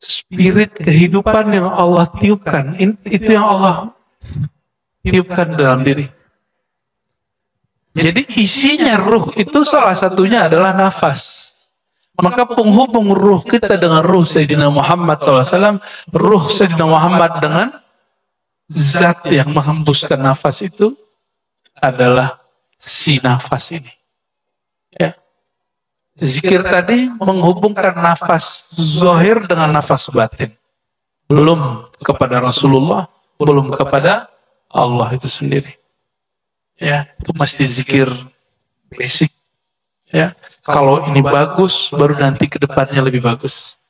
spirit kehidupan yang Allah tiupkan, itu yang Allah tiupkan dalam diri. Jadi isinya ruh itu salah satunya adalah nafas. Maka penghubung ruh kita dengan ruh Sayyidina Muhammad SAW, ruh Sayyidina Muhammad dengan zat yang menghembuskan nafas itu adalah si nafas ini. Ya. Zikir tadi menghubungkan nafas zahir dengan nafas batin. Belum kepada Rasulullah, belum kepada Allah itu sendiri. Ya, itu mesti zikir basic. Ya, kalau ini bagus, baru nanti ke depannya lebih bagus.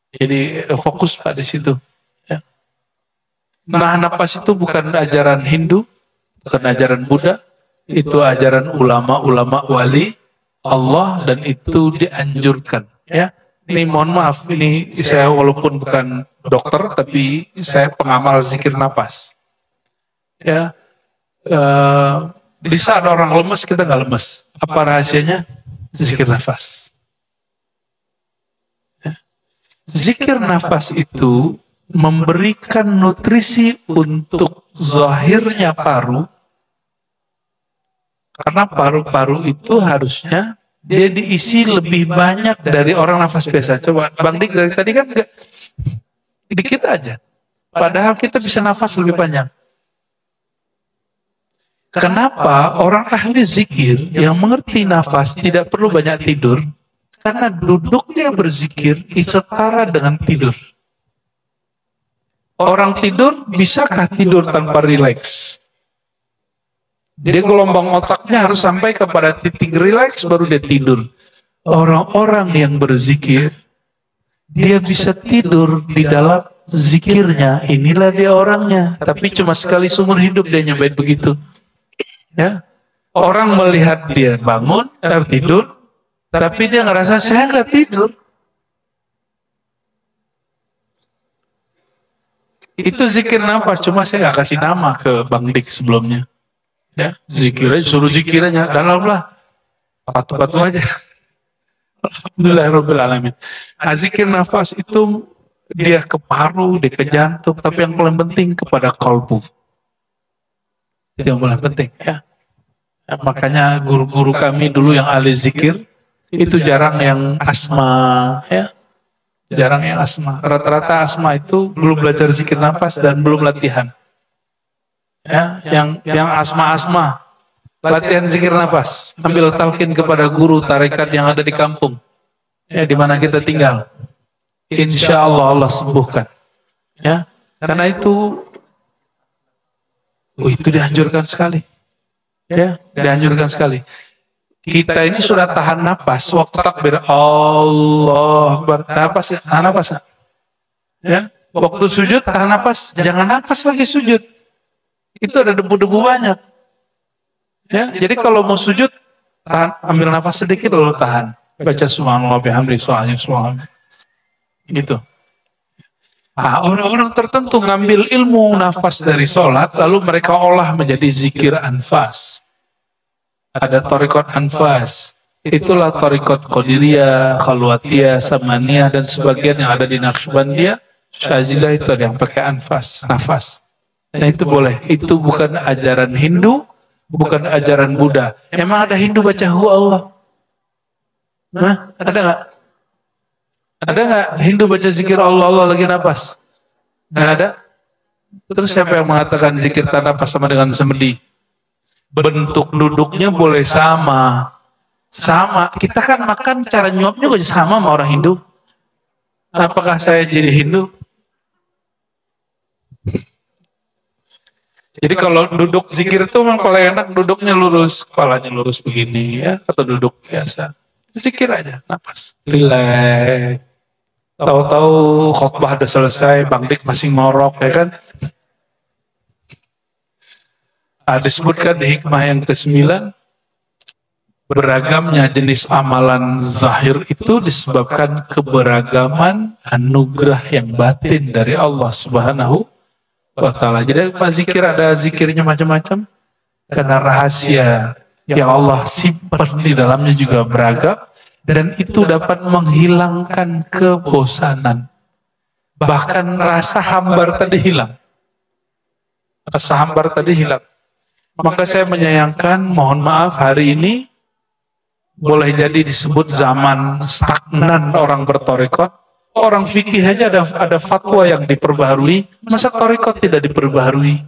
Jadi fokus pada situ. Ya. Nah, nafas itu bukan ajaran Hindu, bukan ajaran Buddha, itu ajaran ulama-ulama wali Allah, dan itu dianjurkan. Ya, ini mohon maaf, ini saya walaupun bukan dokter, tapi saya pengamal zikir nafas. Ya. Di saat orang lemes, kita nggak lemes. Apa rahasianya? Zikir nafas. Ya. Zikir nafas itu memberikan nutrisi untuk zahirnya paru, karena paru-paru itu harusnya dia diisi lebih banyak dari orang nafas biasa. Coba Bang Dik dari tadi kan enggak, dikit aja. Padahal kita bisa nafas lebih panjang. Kenapa orang ahli zikir yang mengerti nafas tidak perlu banyak tidur? Karena duduk dia berzikir setara dengan tidur. Orang tidur, bisakah tidur tanpa rileks? Dia gelombang otaknya harus sampai kepada titik rileks baru dia tidur. Orang-orang yang berzikir, dia bisa tidur di dalam zikirnya. Inilah dia orangnya. Tapi cuma sekali seumur hidup dia nyampein begitu. Ya, orang melihat dia bangun, tidur, tapi dia ngerasa saya nggak tidur. Itu zikir nafas, cuma saya nggak kasih nama ke Bang Dik sebelumnya. Ya, zikir aja, suruh zikir aja, dalam lah, patu-patu aja. Alhamdulillahirabbil alamin. Nah, zikir nafas itu dia ke paru, dia ke jantung, tapi yang paling penting kepada kolbu. Itu yang paling penting, ya. Ya, makanya guru-guru kami dulu yang ahli zikir itu jarang yang asma, ya, jarang yang asma. Rata-rata asma itu belum belajar zikir nafas dan belum latihan. Ya, yang asma-asma latihan zikir nafas, ambil talqin kepada guru tarekat yang ada di kampung, ya, di mana kita tinggal. Insya Allah Allah sembuhkan. Ya, karena itu dianjurkan sekali. Ya, dianjurkan sekali. Kita ini sudah tahan napas waktu takbir Allah Akbar. Napas ya, tahan napas ya. Ya, waktu sujud tahan napas, jangan napas lagi sujud. Itu ada debu-debu banyak. Ya, jadi kalau mau sujud tahan, ambil napas sedikit lalu tahan. Baca subhanallah bihamdi subhanallah. Gitu. Nah, orang-orang tertentu ngambil ilmu nafas dari sholat lalu mereka olah menjadi zikir anfas. Ada torikot anfas, itulah torikot Qadiriyah, Khalwatiyah, Samaniyah, dan sebagian yang ada di Naqsybandiyah, Syazilah itu ada yang pakai anfas, nafas. Nah itu boleh, itu bukan ajaran Hindu, bukan ajaran Buddha. Emang ada Hindu baca hu Allah? Nah, ada nggak? Ada nggak Hindu baca zikir Allah Allah lagi nafas? Nggak ada. Terus siapa yang mengatakan zikir tanpa nafas sama dengan semedi? Bentuk duduknya boleh sama. Sama. Kita kan makan cara nyuapnya juga sama sama orang Hindu. Apakah saya jadi Hindu? Jadi kalau duduk zikir itu memang paling enak duduknya lurus, kepalanya lurus begini ya, atau duduk biasa. Zikir aja, napas. Relax. Tahu-tahu khotbah udah selesai, Bang Dik masih ngorok ya kan? Disebutkan di hikmah yang ke-9, beragamnya jenis amalan zahir itu disebabkan keberagaman anugerah yang batin dari Allah Subhanahu wa Ta'ala. Jadi zikir ada zikirnya macam-macam karena rahasia yang Allah simpan di dalamnya juga beragam dan itu dapat menghilangkan kebosanan. Bahkan rasa hambar tadi hilang. Rasa hambar tadi hilang. Maka saya menyayangkan, mohon maaf hari ini boleh jadi disebut zaman stagnan orang bertorikot. Orang fikih aja ada fatwa yang diperbaharui, masa torikot tidak diperbaharui?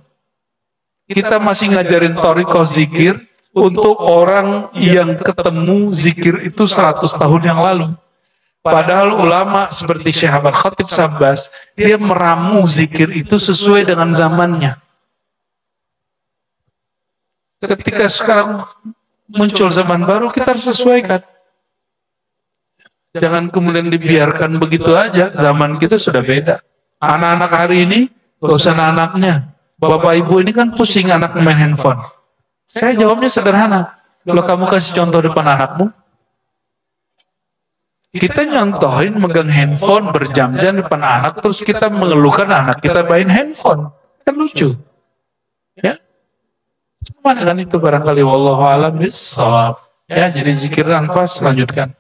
Kita masih ngajarin torikot zikir untuk orang yang ketemu zikir itu 100 tahun yang lalu. Padahal ulama seperti Syekh Ahmad Khatib Sambas, dia meramu zikir itu sesuai dengan zamannya. Ketika sekarang muncul zaman baru, kita harus sesuaikan. Jangan kemudian dibiarkan begitu aja. Zaman kita sudah beda. Anak-anak hari ini, gak usah anak-anaknya. Bapak ibu ini kan pusing anak main handphone. Saya jawabnya sederhana. Kalau kamu kasih contoh depan anakmu, kita nyontohin megang handphone berjam-jam depan anak, terus kita mengeluhkan anak kita main handphone. Kan lucu. Ya. Cuma dengan itu barangkali wallahu a'lam bishawab. Ya, jadi zikir nafas lanjutkan.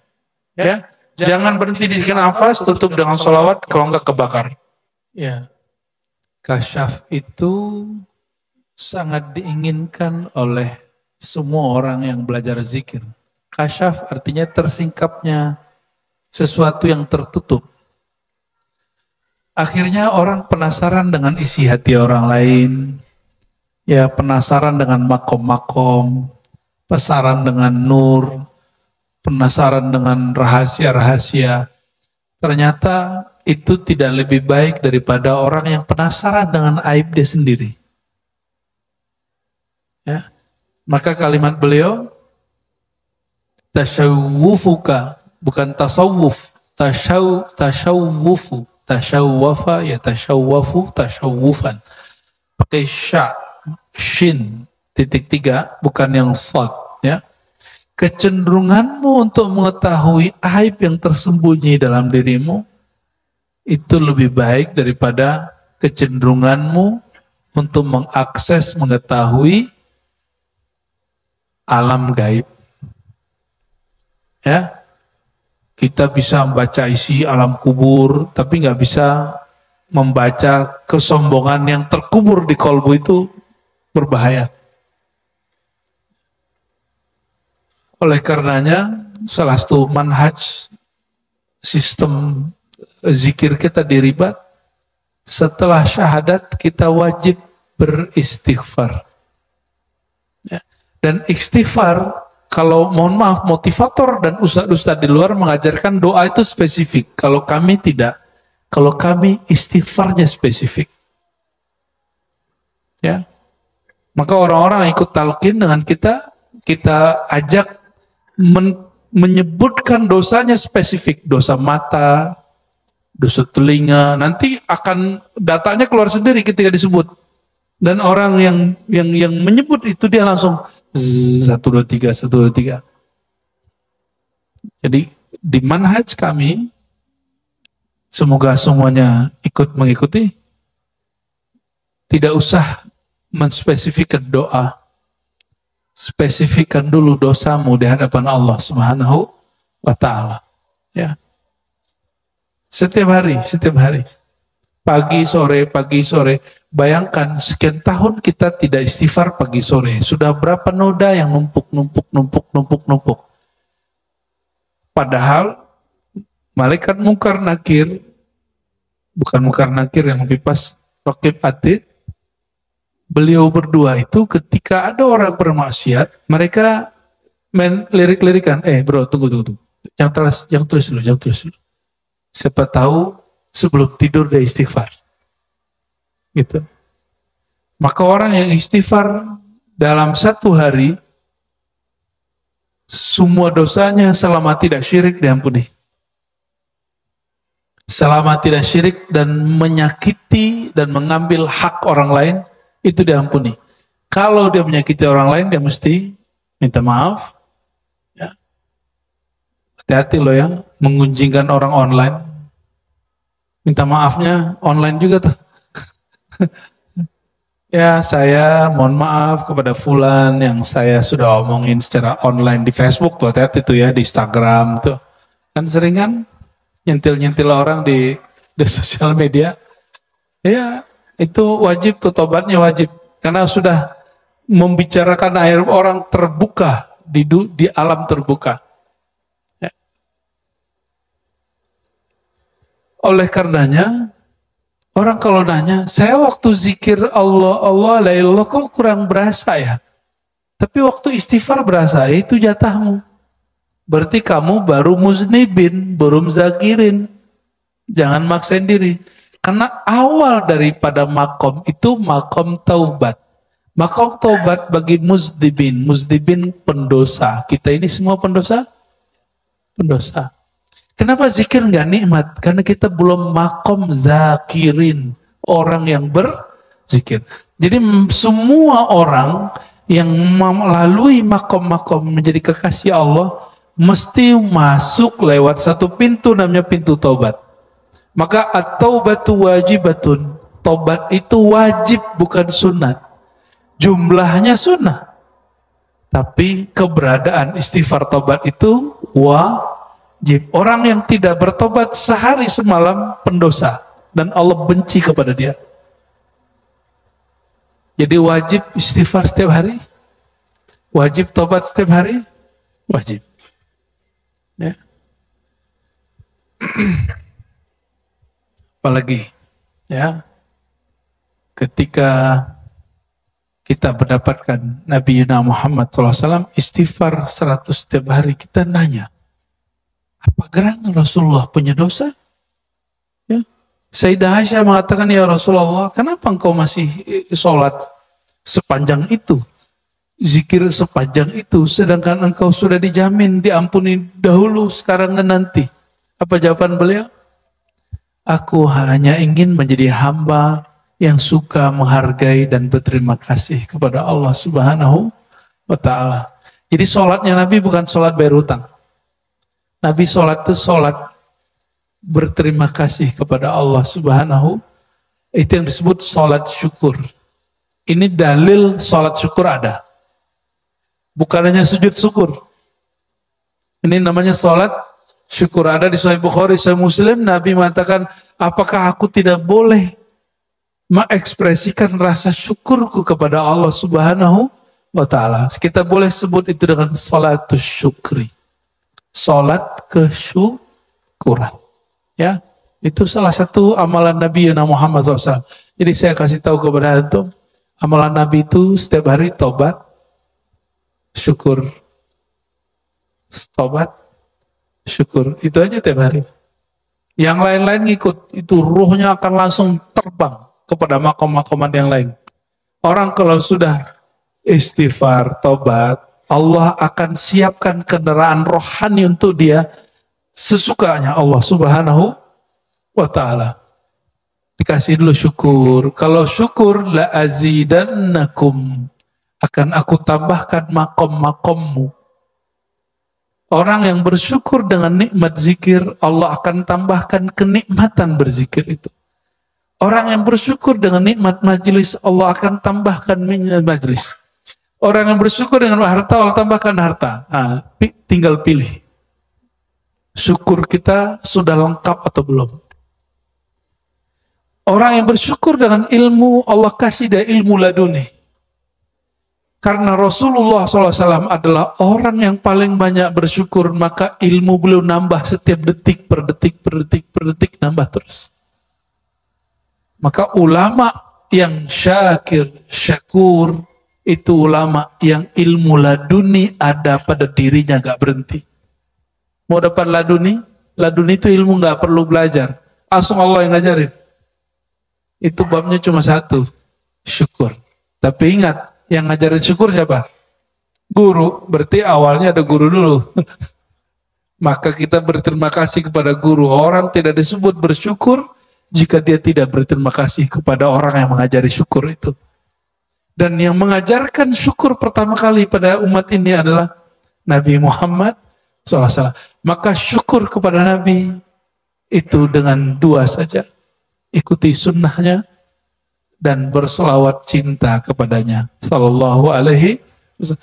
Ya, jangan berhenti di zikir nafas, tutup dengan sholawat kalau enggak kebakar. Ya. Kasyaf itu sangat diinginkan oleh semua orang yang belajar zikir. Kasyaf artinya tersingkapnya sesuatu yang tertutup. Akhirnya orang penasaran dengan isi hati orang lain. Ya, penasaran dengan makom-makom, penasaran dengan nur, penasaran dengan rahasia-rahasia. Ternyata itu tidak lebih baik daripada orang yang penasaran dengan aib dia sendiri. Ya. Maka kalimat beliau, tasyawwufuka, bukan tasawuf, tasyawwufu, tasyawwafa ya tasyawwafu, tasyawwufan. Pakai shin, titik 3, bukan yang shad, ya. Kecenderunganmu untuk mengetahui aib yang tersembunyi dalam dirimu itu lebih baik daripada kecenderunganmu untuk mengakses, mengetahui alam gaib. Ya, kita bisa membaca isi alam kubur, tapi nggak bisa membaca kesombongan yang terkubur di kolbu. Itu berbahaya. Oleh karenanya, salah satu manhaj sistem zikir kita diribat, setelah syahadat kita wajib beristighfar. Ya. Dan istighfar, kalau mohon maaf, motivator dan ustadz-ustadz di luar mengajarkan doa itu spesifik. Kalau kami tidak. Kalau kami istighfarnya spesifik. Ya. Maka orang-orang yang ikut talqin dengan kita ajak menyebutkan dosanya spesifik. Dosa mata, dosa telinga, nanti akan datanya keluar sendiri ketika disebut. Dan orang yang menyebut itu dia langsung 1, 2, 3, 1, 2, 3. Jadi di manhaj kami, semoga semuanya ikut mengikuti, tidak usah menspesifikkan doa, spesifikkan dulu dosamu di hadapan Allah Subhanahu wa Ta'ala. Ya. Setiap hari. Pagi, sore. Bayangkan sekian tahun kita tidak istighfar pagi, sore. Sudah berapa noda yang numpuk. Padahal malaikat Munkar Nakir, bukan Munkar Nakir yang lebih pas, Raqib Atid, beliau berdua itu ketika ada orang bermaksiat, mereka main lirik-lirikan, bro, tunggu. Yang tulis dulu. Siapa tahu sebelum tidur dia istighfar. Gitu. Maka orang yang istighfar dalam 1 hari, semua dosanya selama tidak syirik diampuni. Selama tidak syirik dan menyakiti dan mengambil hak orang lain, itu diampuni. Kalau dia menyakiti orang lain, dia mesti minta maaf. Ya. Hati-hati loh ya, mengunjingkan orang online. Minta maafnya online juga tuh. Ya, saya mohon maaf kepada fulan yang saya sudah omongin secara online di Facebook tuh, hati-hati tuh ya, di Instagram tuh. Kan sering kan nyentil-nyentil orang di sosial media. Ya, itu wajib tuh, tobatnya wajib. Karena sudah membicarakan aib orang terbuka di alam terbuka. Ya. Oleh karenanya, orang kalau nanya, saya waktu zikir Allah, la ilallah kok kurang berasa ya? Tapi waktu istighfar berasa, itu jatahmu. Berarti kamu baru muznibin, baru zakirin. Jangan maksain diri. Karena awal daripada makom itu makom taubat. Makom taubat bagi muzdibin. Muzdibin pendosa. Kita ini semua pendosa? Pendosa. Kenapa zikir nggak nikmat? Karena kita belum makom zakirin, orang yang berzikir. Jadi semua orang yang melalui makom-makom menjadi kekasih Allah mesti masuk lewat satu pintu, namanya pintu taubat. Maka at-taubatu wajibatun. Taubat itu wajib, bukan sunat. Jumlahnya sunnah, tapi keberadaan istighfar taubat itu wajib. Orang yang tidak bertobat sehari semalam pendosa dan Allah benci kepada dia. Jadi wajib istighfar setiap hari, wajib tobat setiap hari, wajib. Ya. Apalagi ya, ketika kita mendapatkan Nabi Muhammad SAW istighfar 100 setiap hari, kita nanya, apa gerangan Rasulullah punya dosa? Ya. Sayyidah Aisyah mengatakan, ya Rasulullah, kenapa engkau masih sholat sepanjang itu? Zikir sepanjang itu, sedangkan engkau sudah dijamin diampuni dahulu, sekarang dan nanti. Apa jawaban beliau? Aku hanya ingin menjadi hamba yang suka menghargai dan berterima kasih kepada Allah Subhanahu wa Ta'ala. Jadi sholatnya Nabi bukan sholat bayar hutang. Nabi sholat itu sholat berterima kasih kepada Allah Subhanahu. Itu yang disebut sholat syukur. Ini dalil sholat syukur ada. Bukan hanya sujud syukur. Ini namanya sholat syukur. Ada di Sahih Bukhari, Sahih Muslim, Nabi mengatakan, apakah aku tidak boleh mengekspresikan rasa syukurku kepada Allah Subhanahu wa Ta'ala. Kita boleh sebut itu dengan sholatus syukri. Sholat kesyukuran. Ya, itu salah satu amalan Nabi Muhammad SAW. Jadi saya kasih tahu kepada antum, amalan Nabi itu setiap hari tobat, syukur, tobat, syukur. Itu aja tiap hari. Yang lain-lain ngikut, itu ruhnya akan langsung terbang kepada makom-makoman yang lain. Orang kalau sudah istighfar, tobat, Allah akan siapkan kendaraan rohani untuk dia sesukanya Allah Subhanahu wa Ta'ala. Dikasih dulu syukur. Kalau syukur, la azidannakum, akan aku tambahkan makom-makommu. Orang yang bersyukur dengan nikmat zikir, Allah akan tambahkan kenikmatan berzikir itu. Orang yang bersyukur dengan nikmat majlis, Allah akan tambahkan nikmat majlis. Orang yang bersyukur dengan harta, Allah tambahkan harta. Nah, tinggal pilih. Syukur kita sudah lengkap atau belum? Orang yang bersyukur dengan ilmu, Allah kasih dia ilmu laduni. Karena Rasulullah SAW adalah orang yang paling banyak bersyukur, maka ilmu beliau nambah setiap detik, per detik, per detik, per detik, nambah terus. Maka ulama yang syakir, syakur, itu ulama yang ilmu laduni ada pada dirinya, gak berhenti. Mau dapat laduni? Laduni itu ilmu nggak perlu belajar. Langsung Allah yang ngajarin. Itu babnya cuma satu. Syukur. Tapi ingat, yang ngajarin syukur siapa? Guru. Berarti awalnya ada guru dulu. Maka kita berterima kasih kepada guru. Orang tidak disebut bersyukur jika dia tidak berterima kasih kepada orang yang mengajari syukur itu. Dan yang mengajarkan syukur pertama kali pada umat ini adalah Nabi Muhammad SAW. Maka syukur kepada Nabi itu dengan dua saja. Ikuti sunnahnya dan berselawat cinta kepadanya. Sallallahu alaihi wasallam.